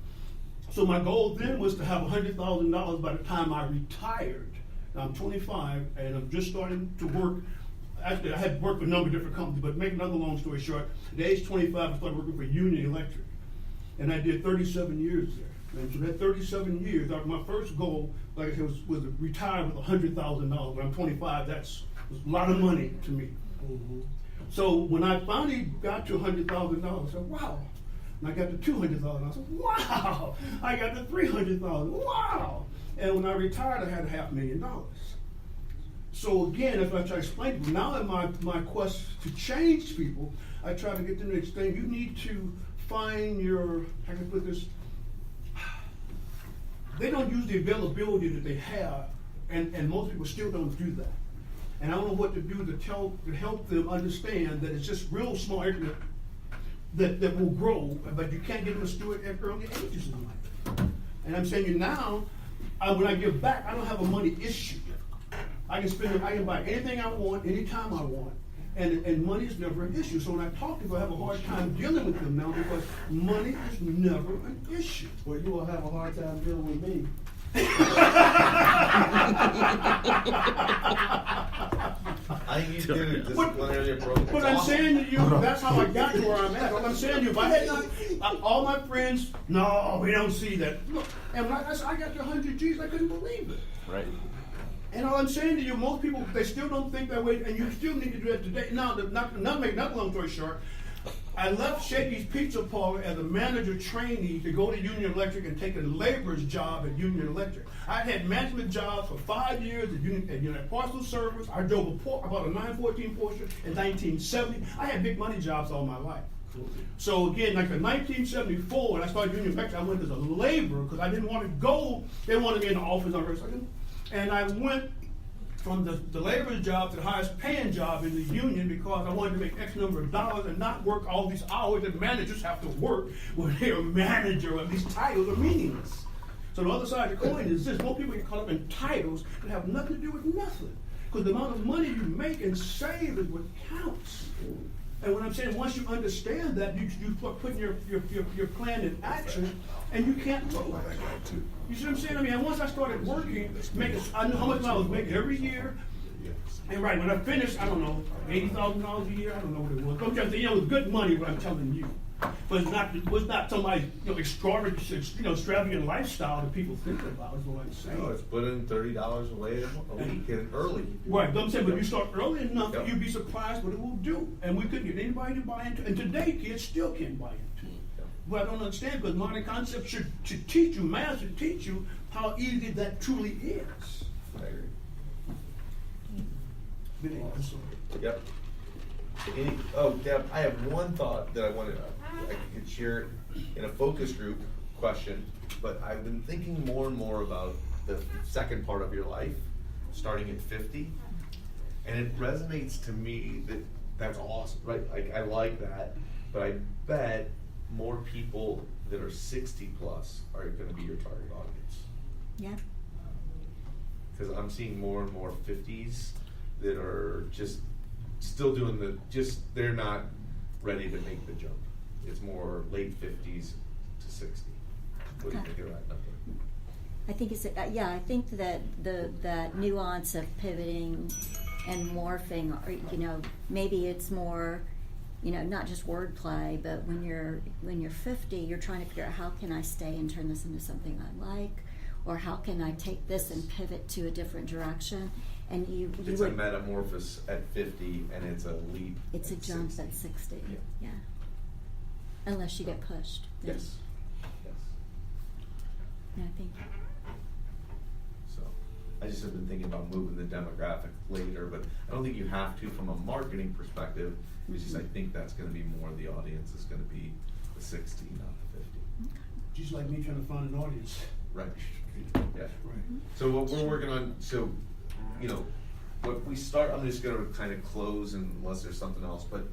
[SPEAKER 4] So my goal then was to have $100,000 by the time I retired. Now I'm 25, and I'm just starting to work. Actually, I had worked for a number of different companies, but make another long story short, at age 25, I started working for Union Electric. And I did 37 years there. And so that 37 years, my first goal, like I said, was to retire with $100,000. When I'm 25, was a lot of money to me. Mm-hmm. So when I finally got to $100,000, I said, wow. And I got to $200,000. I said, wow. I got to $300,000. Wow. And when I retired, I had $500,000. So again, as I try to explain to you, now in my quest to change people, I try to get them to explain, you need to find how can I put this? They don't use the availability that they have, and most people still don't do that. And I don't know what to do to help them understand that it's just real small increment that will grow, but you can't get them to do it at early ages in life. And I'm saying now, when I give back, I don't have a money issue. I can buy anything I want, anytime I want. And money is never an issue. So when I talk to people, I have a hard time dealing with them now because money is never an issue.
[SPEAKER 9] Well, you will have a hard time dealing with me.
[SPEAKER 1] I think you did a disciplinary approach.
[SPEAKER 4] But I'm saying to you, that's how I got to where I'm at. All I'm saying to you, if I had not, all my friends, no, we don't see that. Look, and when I got to 100 G's, I couldn't believe it.
[SPEAKER 3] Right.
[SPEAKER 4] And all I'm saying to you, most people, they still don't think that way, and you still need to do that today. Now, not make that long story short, I left Shaky's Pizza Parlor as a manager trainee to go to Union Electric and take a laborer's job at Union Electric. I had management jobs for 5 years at United Parcel Service. I drove about a 914 Porsche in 1970. I had big money jobs all my life. So again, like in 1974, when I started Union Electric, I went as a laborer because I didn't want to go. They wanted me in the office on second. And I went from the laborer's job to the highest paying job in the union because I wanted to make X number of dollars and not work all these hours that managers have to work when they're a manager, and these titles are meaningless. So the other side of the coin is this: most people get caught up in titles that have nothing to do with nothing. Because the amount of money you make and save is what counts. And what I'm saying, once you understand that, you start putting your plan in action, and you can't go like that. You see what I'm saying? I mean, and once I started working, I knew how much I was making every year. And right, when I finished, I don't know, $80,000 a year, I don't know what it was. I'm just saying, it was good money, what I'm telling you. But it was not somebody's extravagant lifestyle that people think about, is what I'm saying.
[SPEAKER 1] No, it's putting $30 away a week and early.
[SPEAKER 4] Right, I'm saying, but you start early enough, you'd be surprised what it will do. And we couldn't get anybody to buy into it. And today, kids still can't buy into it. But I don't understand, because modern concepts should teach you, math should teach you how easy that truly is.
[SPEAKER 1] I agree.
[SPEAKER 4] Yep.
[SPEAKER 1] Deb, I have one thought that I could share in a focus group question, but I've been thinking more and more about the second part of your life, starting at 50, and it resonates to me that's awesome, right? Like, I like that, but I bet more people that are 60 plus are going to be your target audience.
[SPEAKER 7] Yeah.
[SPEAKER 1] Because I'm seeing more and more 50s that are just still doing they're not ready to make the jump. It's more late 50s to 60. What do you think of that number?
[SPEAKER 7] I think it's I think that that nuance of pivoting and morphing, or maybe it's more, not just wordplay, but when you're 50, you're trying to figure out how can I stay and turn this into something I like, or how can I take this and pivot to a different direction. And
[SPEAKER 1] it's a metamorphosis at 50, and it's a leap.
[SPEAKER 7] It's a jump
[SPEAKER 1] 60.
[SPEAKER 7] at 60.
[SPEAKER 1] Yeah.
[SPEAKER 7] Unless you get pushed.
[SPEAKER 1] Yes.
[SPEAKER 7] Yeah, I think.
[SPEAKER 1] So, I just have been thinking about moving the demographic later, but I don't think you have to from a marketing perspective. It's just I think that's going to be more the audience is going to be the 60, not the 50.
[SPEAKER 4] Just like me trying to find an audience.
[SPEAKER 1] Right. Yeah.
[SPEAKER 4] Right.
[SPEAKER 1] So what we're working on, what we start, I'm just gonna kind of close unless there's something else, but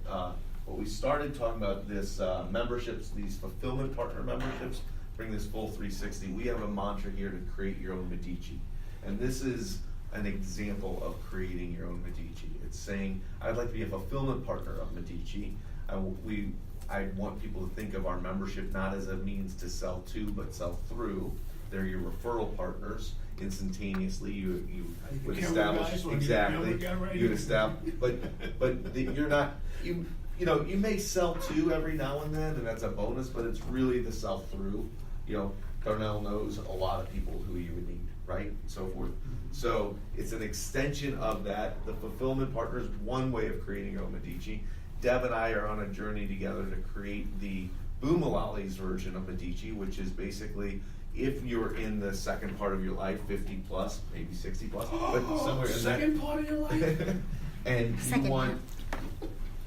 [SPEAKER 1] what we started talking about this memberships, these fulfillment partner memberships, bring this full 360. We have a mantra here to create your own Medici. And this is an example of creating your own Medici. It's saying, I'd like to be a fulfillment partner of Medici. I want people to think of our membership not as a means to sell to, but sell through. They're your referral partners. Instantaneously, you would establish exactly. You would establish, but you're not. You may sell to every now and then, and that's a bonus. But it's really the sell through. Darnell knows a lot of people who you would need, right, and so forth. So it's an extension of that. The fulfillment partner is one way of creating your own Medici. Deb and I are on a journey together to create the Boomaloli's version of Medici, which is basically if you're in the second part of your life, 50 plus, maybe 60 plus, but somewhere in that.
[SPEAKER 4] Second part of your life?
[SPEAKER 1] And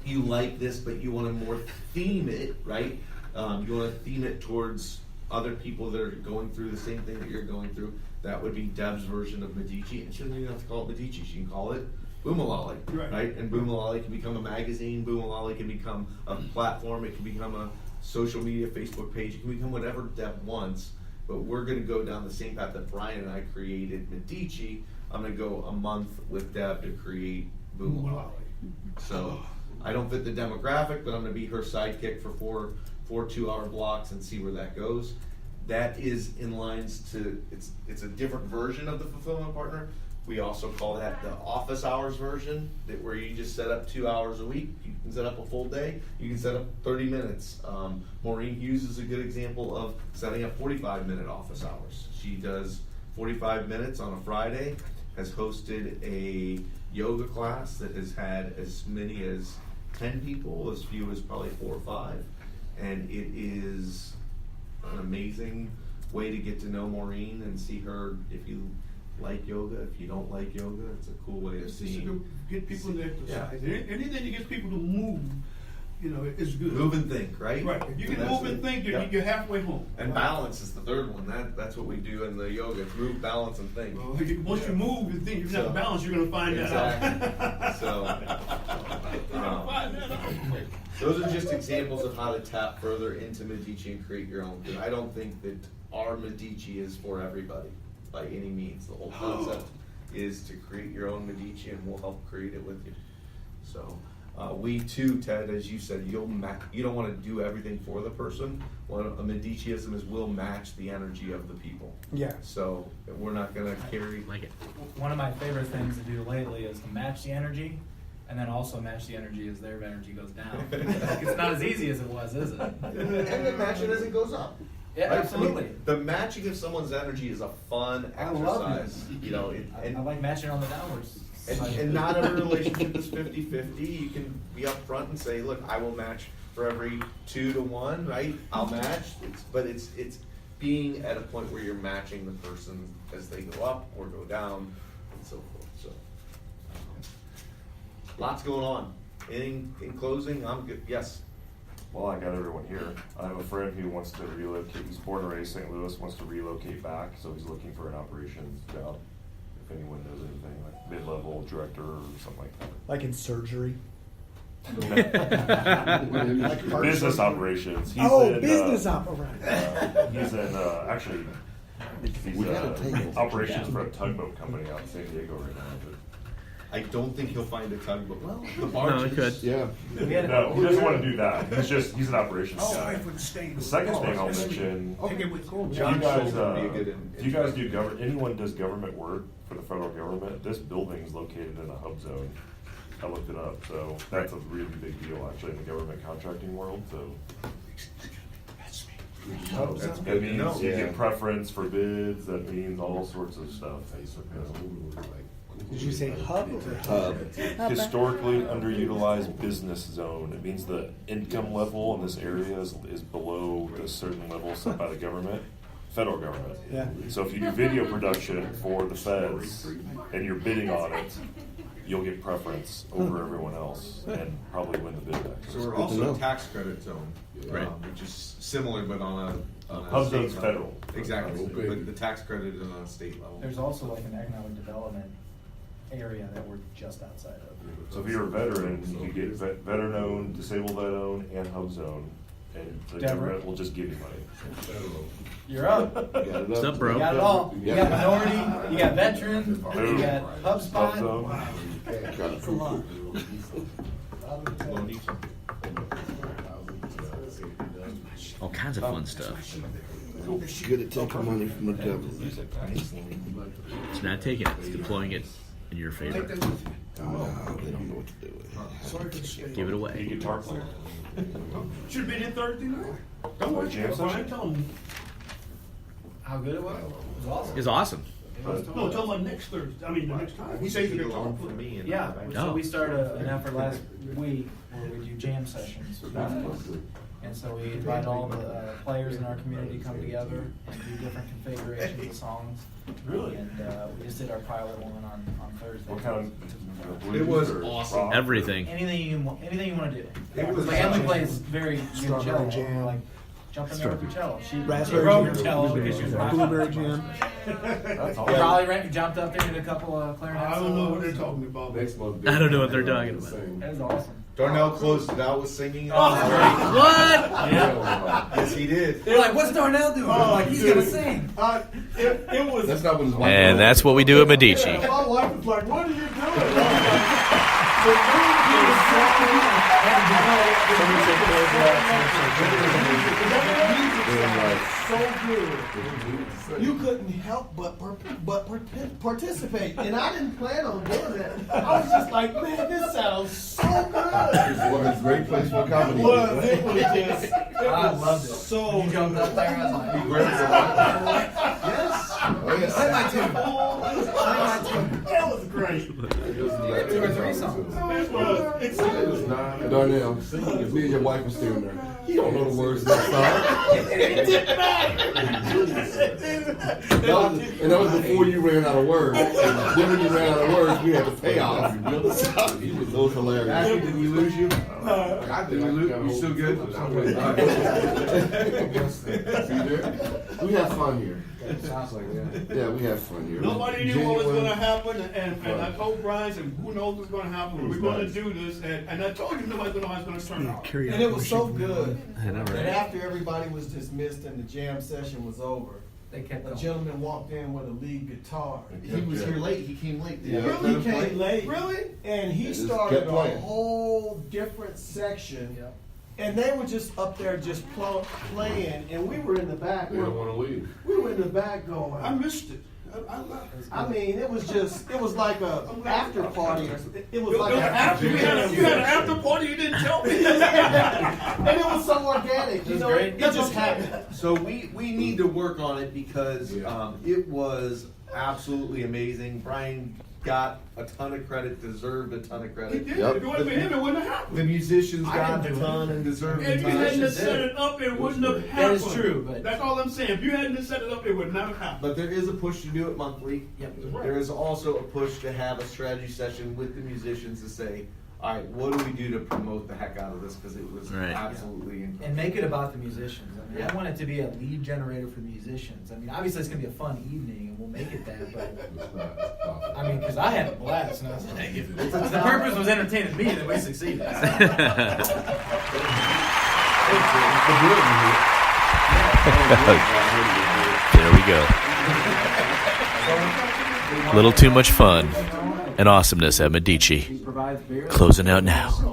[SPEAKER 1] you like this, but you want to more theme it, right? You want to theme it towards other people that are going through the same thing that you're going through. That would be Deb's version of Medici, and she doesn't even have to call it Medici. She can call it Boomaloli, right? And Boomaloli can become a magazine. Boomaloli can become a platform. It can become a social media Facebook page. It can become whatever Deb wants. But we're going to go down the same path that Brian and I created Medici. I'm going to go a month with Deb to create Boomaloli. So I don't fit the demographic, but I'm going to be her sidekick for four 2-hour blocks and see where that goes. That is in lines to it's a different version of the fulfillment partner. We also call that the office hours version, where you just set up 2 hours a week. You can set up a full day. You can set up 30 minutes. Maureen Hughes is a good example of setting up 45-minute office hours. She does 45 minutes on a Friday, has hosted a yoga class that has had as many as 10 people, as few as probably 4 or 5. And it is an amazing way to get to know Maureen and see her. If you like yoga, if you don't like yoga, it's a cool way of seeing.
[SPEAKER 4] To get people to exercise.
[SPEAKER 1] Yeah.
[SPEAKER 4] Anything that gets people to move, is good.
[SPEAKER 1] Move and think, right?
[SPEAKER 4] Right. If you can move and think, you're halfway home.
[SPEAKER 1] And balance is the third one. That's what we do in the yoga. It's move, balance, and think.
[SPEAKER 4] Well, once you move and think, if you're not balanced, you're going to find that out.
[SPEAKER 1] Those are just examples of how to tap further into Medici and create your own. Because I don't think that our Medici is for everybody by any means. The whole concept is to create your own Medici, and we'll help create it with you. So we too, Ted, as you said, you don't want to do everything for the person. Well, a Mediciism is we'll match the energy of the people.
[SPEAKER 13] Yeah.
[SPEAKER 1] So we're not going to carry.
[SPEAKER 2] Like it. One of my favorite things to do lately is to match the energy, and then also match the energy as their energy goes down. It's not as easy as it was, is it?
[SPEAKER 1] And then match it as it goes up.
[SPEAKER 2] Yeah,
[SPEAKER 1] right?
[SPEAKER 2] absolutely.
[SPEAKER 1] The matching of someone's energy is a fun exercise.
[SPEAKER 2] I like matching on the downwards.
[SPEAKER 1] And not every relationship is 50-50. You can be upfront and say, look, I will match for every 2 to 1, right? I'll match. But it's being at a point where you're matching the person as they go up or go down and so forth. So lots going on. Anything in closing? I'm good. Yes.
[SPEAKER 12] Well, I got everyone here. I have a friend who wants to relocate. He's born and raised St. Louis, wants to relocate back, so he's looking for an operations job. If anyone knows anything, like mid-level director or something like that.
[SPEAKER 13] Like in surgery?
[SPEAKER 12] Business operations. He's
[SPEAKER 13] business operations.
[SPEAKER 12] He's in, actually, he's operations for a tugboat company out in San Diego right now.
[SPEAKER 1] I don't think he'll find a ton, but well, the barges.
[SPEAKER 3] No, he could.
[SPEAKER 6] Yeah.
[SPEAKER 12] No, he doesn't want to do that. He's an operations
[SPEAKER 4] Sorry
[SPEAKER 12] guy.
[SPEAKER 4] for the state.
[SPEAKER 12] The second thing I'll mention,
[SPEAKER 4] Okay, cool.
[SPEAKER 12] do
[SPEAKER 1] John
[SPEAKER 12] you guys,
[SPEAKER 1] Schultz would be a good
[SPEAKER 12] do you guys do anyone does government work for the federal government? This building's located in a hub zone. I looked it up, so that's a really big deal actually in the government contracting world, so.
[SPEAKER 1] That's
[SPEAKER 12] That
[SPEAKER 1] good to
[SPEAKER 12] means
[SPEAKER 1] know.
[SPEAKER 12] you get preference for bids, that means all sorts of stuff.
[SPEAKER 13] Did you say hub or
[SPEAKER 6] Hub.
[SPEAKER 12] Historically underutilized business zone. It means the income level in this area is below the certain level set by the government, federal government.
[SPEAKER 13] Yeah.
[SPEAKER 12] So if you do video production for the feds and you're bidding on it, you'll get preference over everyone else and probably win the bid back.
[SPEAKER 1] So we're also a tax credit zone,
[SPEAKER 3] Right.
[SPEAKER 1] which is similar, but on a
[SPEAKER 12] Hub
[SPEAKER 1] state
[SPEAKER 12] zone's
[SPEAKER 1] level.
[SPEAKER 12] federal.
[SPEAKER 1] Exactly,
[SPEAKER 10] Okay.
[SPEAKER 1] but the tax credit is on a state level.
[SPEAKER 2] There's also like an economic development area that we're just outside of.
[SPEAKER 12] So if you're a veteran, you could get veteran-owned, disabled vet-owned, and hub zone, and the
[SPEAKER 2] Deborah?
[SPEAKER 12] government will just give you money.
[SPEAKER 2] You're up.
[SPEAKER 3] What's up, bro?
[SPEAKER 2] You got it all. You got minority, you got veteran, you got
[SPEAKER 12] Hub
[SPEAKER 2] HubSpot.
[SPEAKER 12] zone.
[SPEAKER 2] It's a lot.
[SPEAKER 3] All kinds of fun stuff.
[SPEAKER 6] Good at taking money from the government.
[SPEAKER 3] It's not taking it; it's deploying it in your favor.
[SPEAKER 6] They don't know what to do with it.
[SPEAKER 4] Sorry for the state.
[SPEAKER 3] Give it
[SPEAKER 12] You
[SPEAKER 3] away.
[SPEAKER 12] guitar player.
[SPEAKER 4] Should have been in Thursday night. Don't worry,
[SPEAKER 12] Jam
[SPEAKER 4] Brian,
[SPEAKER 12] session?
[SPEAKER 4] tell him.
[SPEAKER 2] How good it was? It was awesome.
[SPEAKER 3] It's awesome.
[SPEAKER 4] No, tell him next Thursday. I mean, the next time. He says he's gonna talk
[SPEAKER 1] for
[SPEAKER 4] for me.
[SPEAKER 1] me. And
[SPEAKER 2] Yeah, so
[SPEAKER 3] Oh.
[SPEAKER 2] we started an effort last week where we do jam sessions. And so we invite all the players in our community to come together and do different configurations of songs.
[SPEAKER 4] Really?
[SPEAKER 2] And we just did our pilot one on Thursday.
[SPEAKER 12] What kind of?
[SPEAKER 1] It was
[SPEAKER 12] blues or
[SPEAKER 1] awesome.
[SPEAKER 12] rock?
[SPEAKER 3] Everything.
[SPEAKER 2] Anything you want to do.
[SPEAKER 1] It was
[SPEAKER 2] Like Emily
[SPEAKER 1] such a-
[SPEAKER 2] plays very good
[SPEAKER 13] Strawberry
[SPEAKER 2] cello.
[SPEAKER 13] jam.
[SPEAKER 2] Like jump in there with your cello. She
[SPEAKER 13] Raspberry
[SPEAKER 2] wrote
[SPEAKER 13] jam.
[SPEAKER 2] her cello because she was rocking.
[SPEAKER 13] Blueberry jam.
[SPEAKER 12] That's
[SPEAKER 2] You
[SPEAKER 12] awesome.
[SPEAKER 2] probably jumped up there and did a couple of clarinet
[SPEAKER 4] I don't know what they're
[SPEAKER 2] solos.
[SPEAKER 4] talking about.
[SPEAKER 10] Next month.
[SPEAKER 3] I don't know what they're talking about.
[SPEAKER 2] That was awesome.
[SPEAKER 1] Darnell closed it out with singing.
[SPEAKER 2] Oh,
[SPEAKER 3] What?
[SPEAKER 1] Yes, he did.
[SPEAKER 2] They're like, what's Darnell doing? I'm like, he's gonna sing.
[SPEAKER 4] It was.
[SPEAKER 10] That's not what his wife.
[SPEAKER 3] And that's what we do at Medici.
[SPEAKER 4] My wife was like, "What are you doing?"
[SPEAKER 14] So good. You couldn't help but participate, and I didn't plan on doing that. I was just like, man, this sounds so good.
[SPEAKER 10] It's a great place for comedy.
[SPEAKER 14] It was just,
[SPEAKER 2] I loved it.
[SPEAKER 14] so
[SPEAKER 2] He jumped up there. I was like,
[SPEAKER 14] yes.
[SPEAKER 10] Oh, yeah.
[SPEAKER 2] play my tune.
[SPEAKER 14] That was great.
[SPEAKER 2] 2 or 3 songs.
[SPEAKER 14] It was exciting.
[SPEAKER 10] Darnell, if me and your wife were still there, you don't know the words to that
[SPEAKER 14] It didn't matter.
[SPEAKER 10] song. And that was before you ran out of words. And then when you ran out of words, we had to pay off. Those were hilarious.
[SPEAKER 1] Did we lose you?
[SPEAKER 10] God, did we lose? You still good? We have fun here.
[SPEAKER 5] Sounds like that.
[SPEAKER 10] Yeah, we have fun here.
[SPEAKER 4] Nobody knew what was
[SPEAKER 10] Genuine.
[SPEAKER 4] going to happen, and I told Brian, and who knows what's going to happen. We're going to do this, and I told you nobody's going to know how it's going to turn out.
[SPEAKER 14] And it was so good
[SPEAKER 3] I know,
[SPEAKER 14] that
[SPEAKER 3] right?
[SPEAKER 14] after everybody was dismissed and the jam session was over,
[SPEAKER 2] They kept
[SPEAKER 14] a
[SPEAKER 2] going.
[SPEAKER 14] gentleman walked in with a lead guitar.
[SPEAKER 1] He was here late. He came late.
[SPEAKER 10] Yeah.
[SPEAKER 14] Really came late.
[SPEAKER 4] Really?
[SPEAKER 14] And he
[SPEAKER 10] They just
[SPEAKER 14] started
[SPEAKER 10] kept
[SPEAKER 14] a
[SPEAKER 10] playing.
[SPEAKER 14] whole different section.
[SPEAKER 2] Yep.
[SPEAKER 14] And they were just up there just playing, and we were in the back.
[SPEAKER 10] They don't want to leave.
[SPEAKER 14] We were in the back going.
[SPEAKER 4] I missed it. I love it.
[SPEAKER 14] I mean, it was like a after party. It was like
[SPEAKER 4] You had an after party. You didn't tell me.
[SPEAKER 14] and it was so organic. You
[SPEAKER 2] It was
[SPEAKER 14] know,
[SPEAKER 2] great.
[SPEAKER 14] it just happened.
[SPEAKER 1] So we need to work on it because
[SPEAKER 10] Yeah.
[SPEAKER 1] it was absolutely amazing. Brian got a ton of credit, deserved a ton of
[SPEAKER 4] He
[SPEAKER 1] credit.
[SPEAKER 4] did.
[SPEAKER 10] Yep.
[SPEAKER 4] If it wasn't for him, it wouldn't have happened.
[SPEAKER 1] The musicians
[SPEAKER 2] I
[SPEAKER 1] got a
[SPEAKER 2] didn't do
[SPEAKER 1] ton and deserved a
[SPEAKER 4] If you
[SPEAKER 1] ton.
[SPEAKER 4] hadn't
[SPEAKER 2] Musicians
[SPEAKER 4] set
[SPEAKER 2] did.
[SPEAKER 4] it up, it wouldn't have happened.
[SPEAKER 2] That is true, but-
[SPEAKER 4] That's all I'm saying. If you hadn't set it up, it would never happen.
[SPEAKER 1] But there is a push to do it monthly.
[SPEAKER 2] Yep.
[SPEAKER 1] There is also a push to have a strategy session with the musicians to say, all right, what do we do to promote the heck out of this? Because it was
[SPEAKER 3] Right.
[SPEAKER 1] absolutely incredible.
[SPEAKER 2] And make it about the musicians. I mean,
[SPEAKER 1] Yeah.
[SPEAKER 2] I want it to be a lead generator for musicians. I mean, obviously it's gonna be a fun evening, and we'll make it that. But I mean, because I had a blast, and I was like, if the purpose was entertaining me, then we succeeded.
[SPEAKER 3] There we go. A little too much fun. and awesomeness at Medici. Closing out now.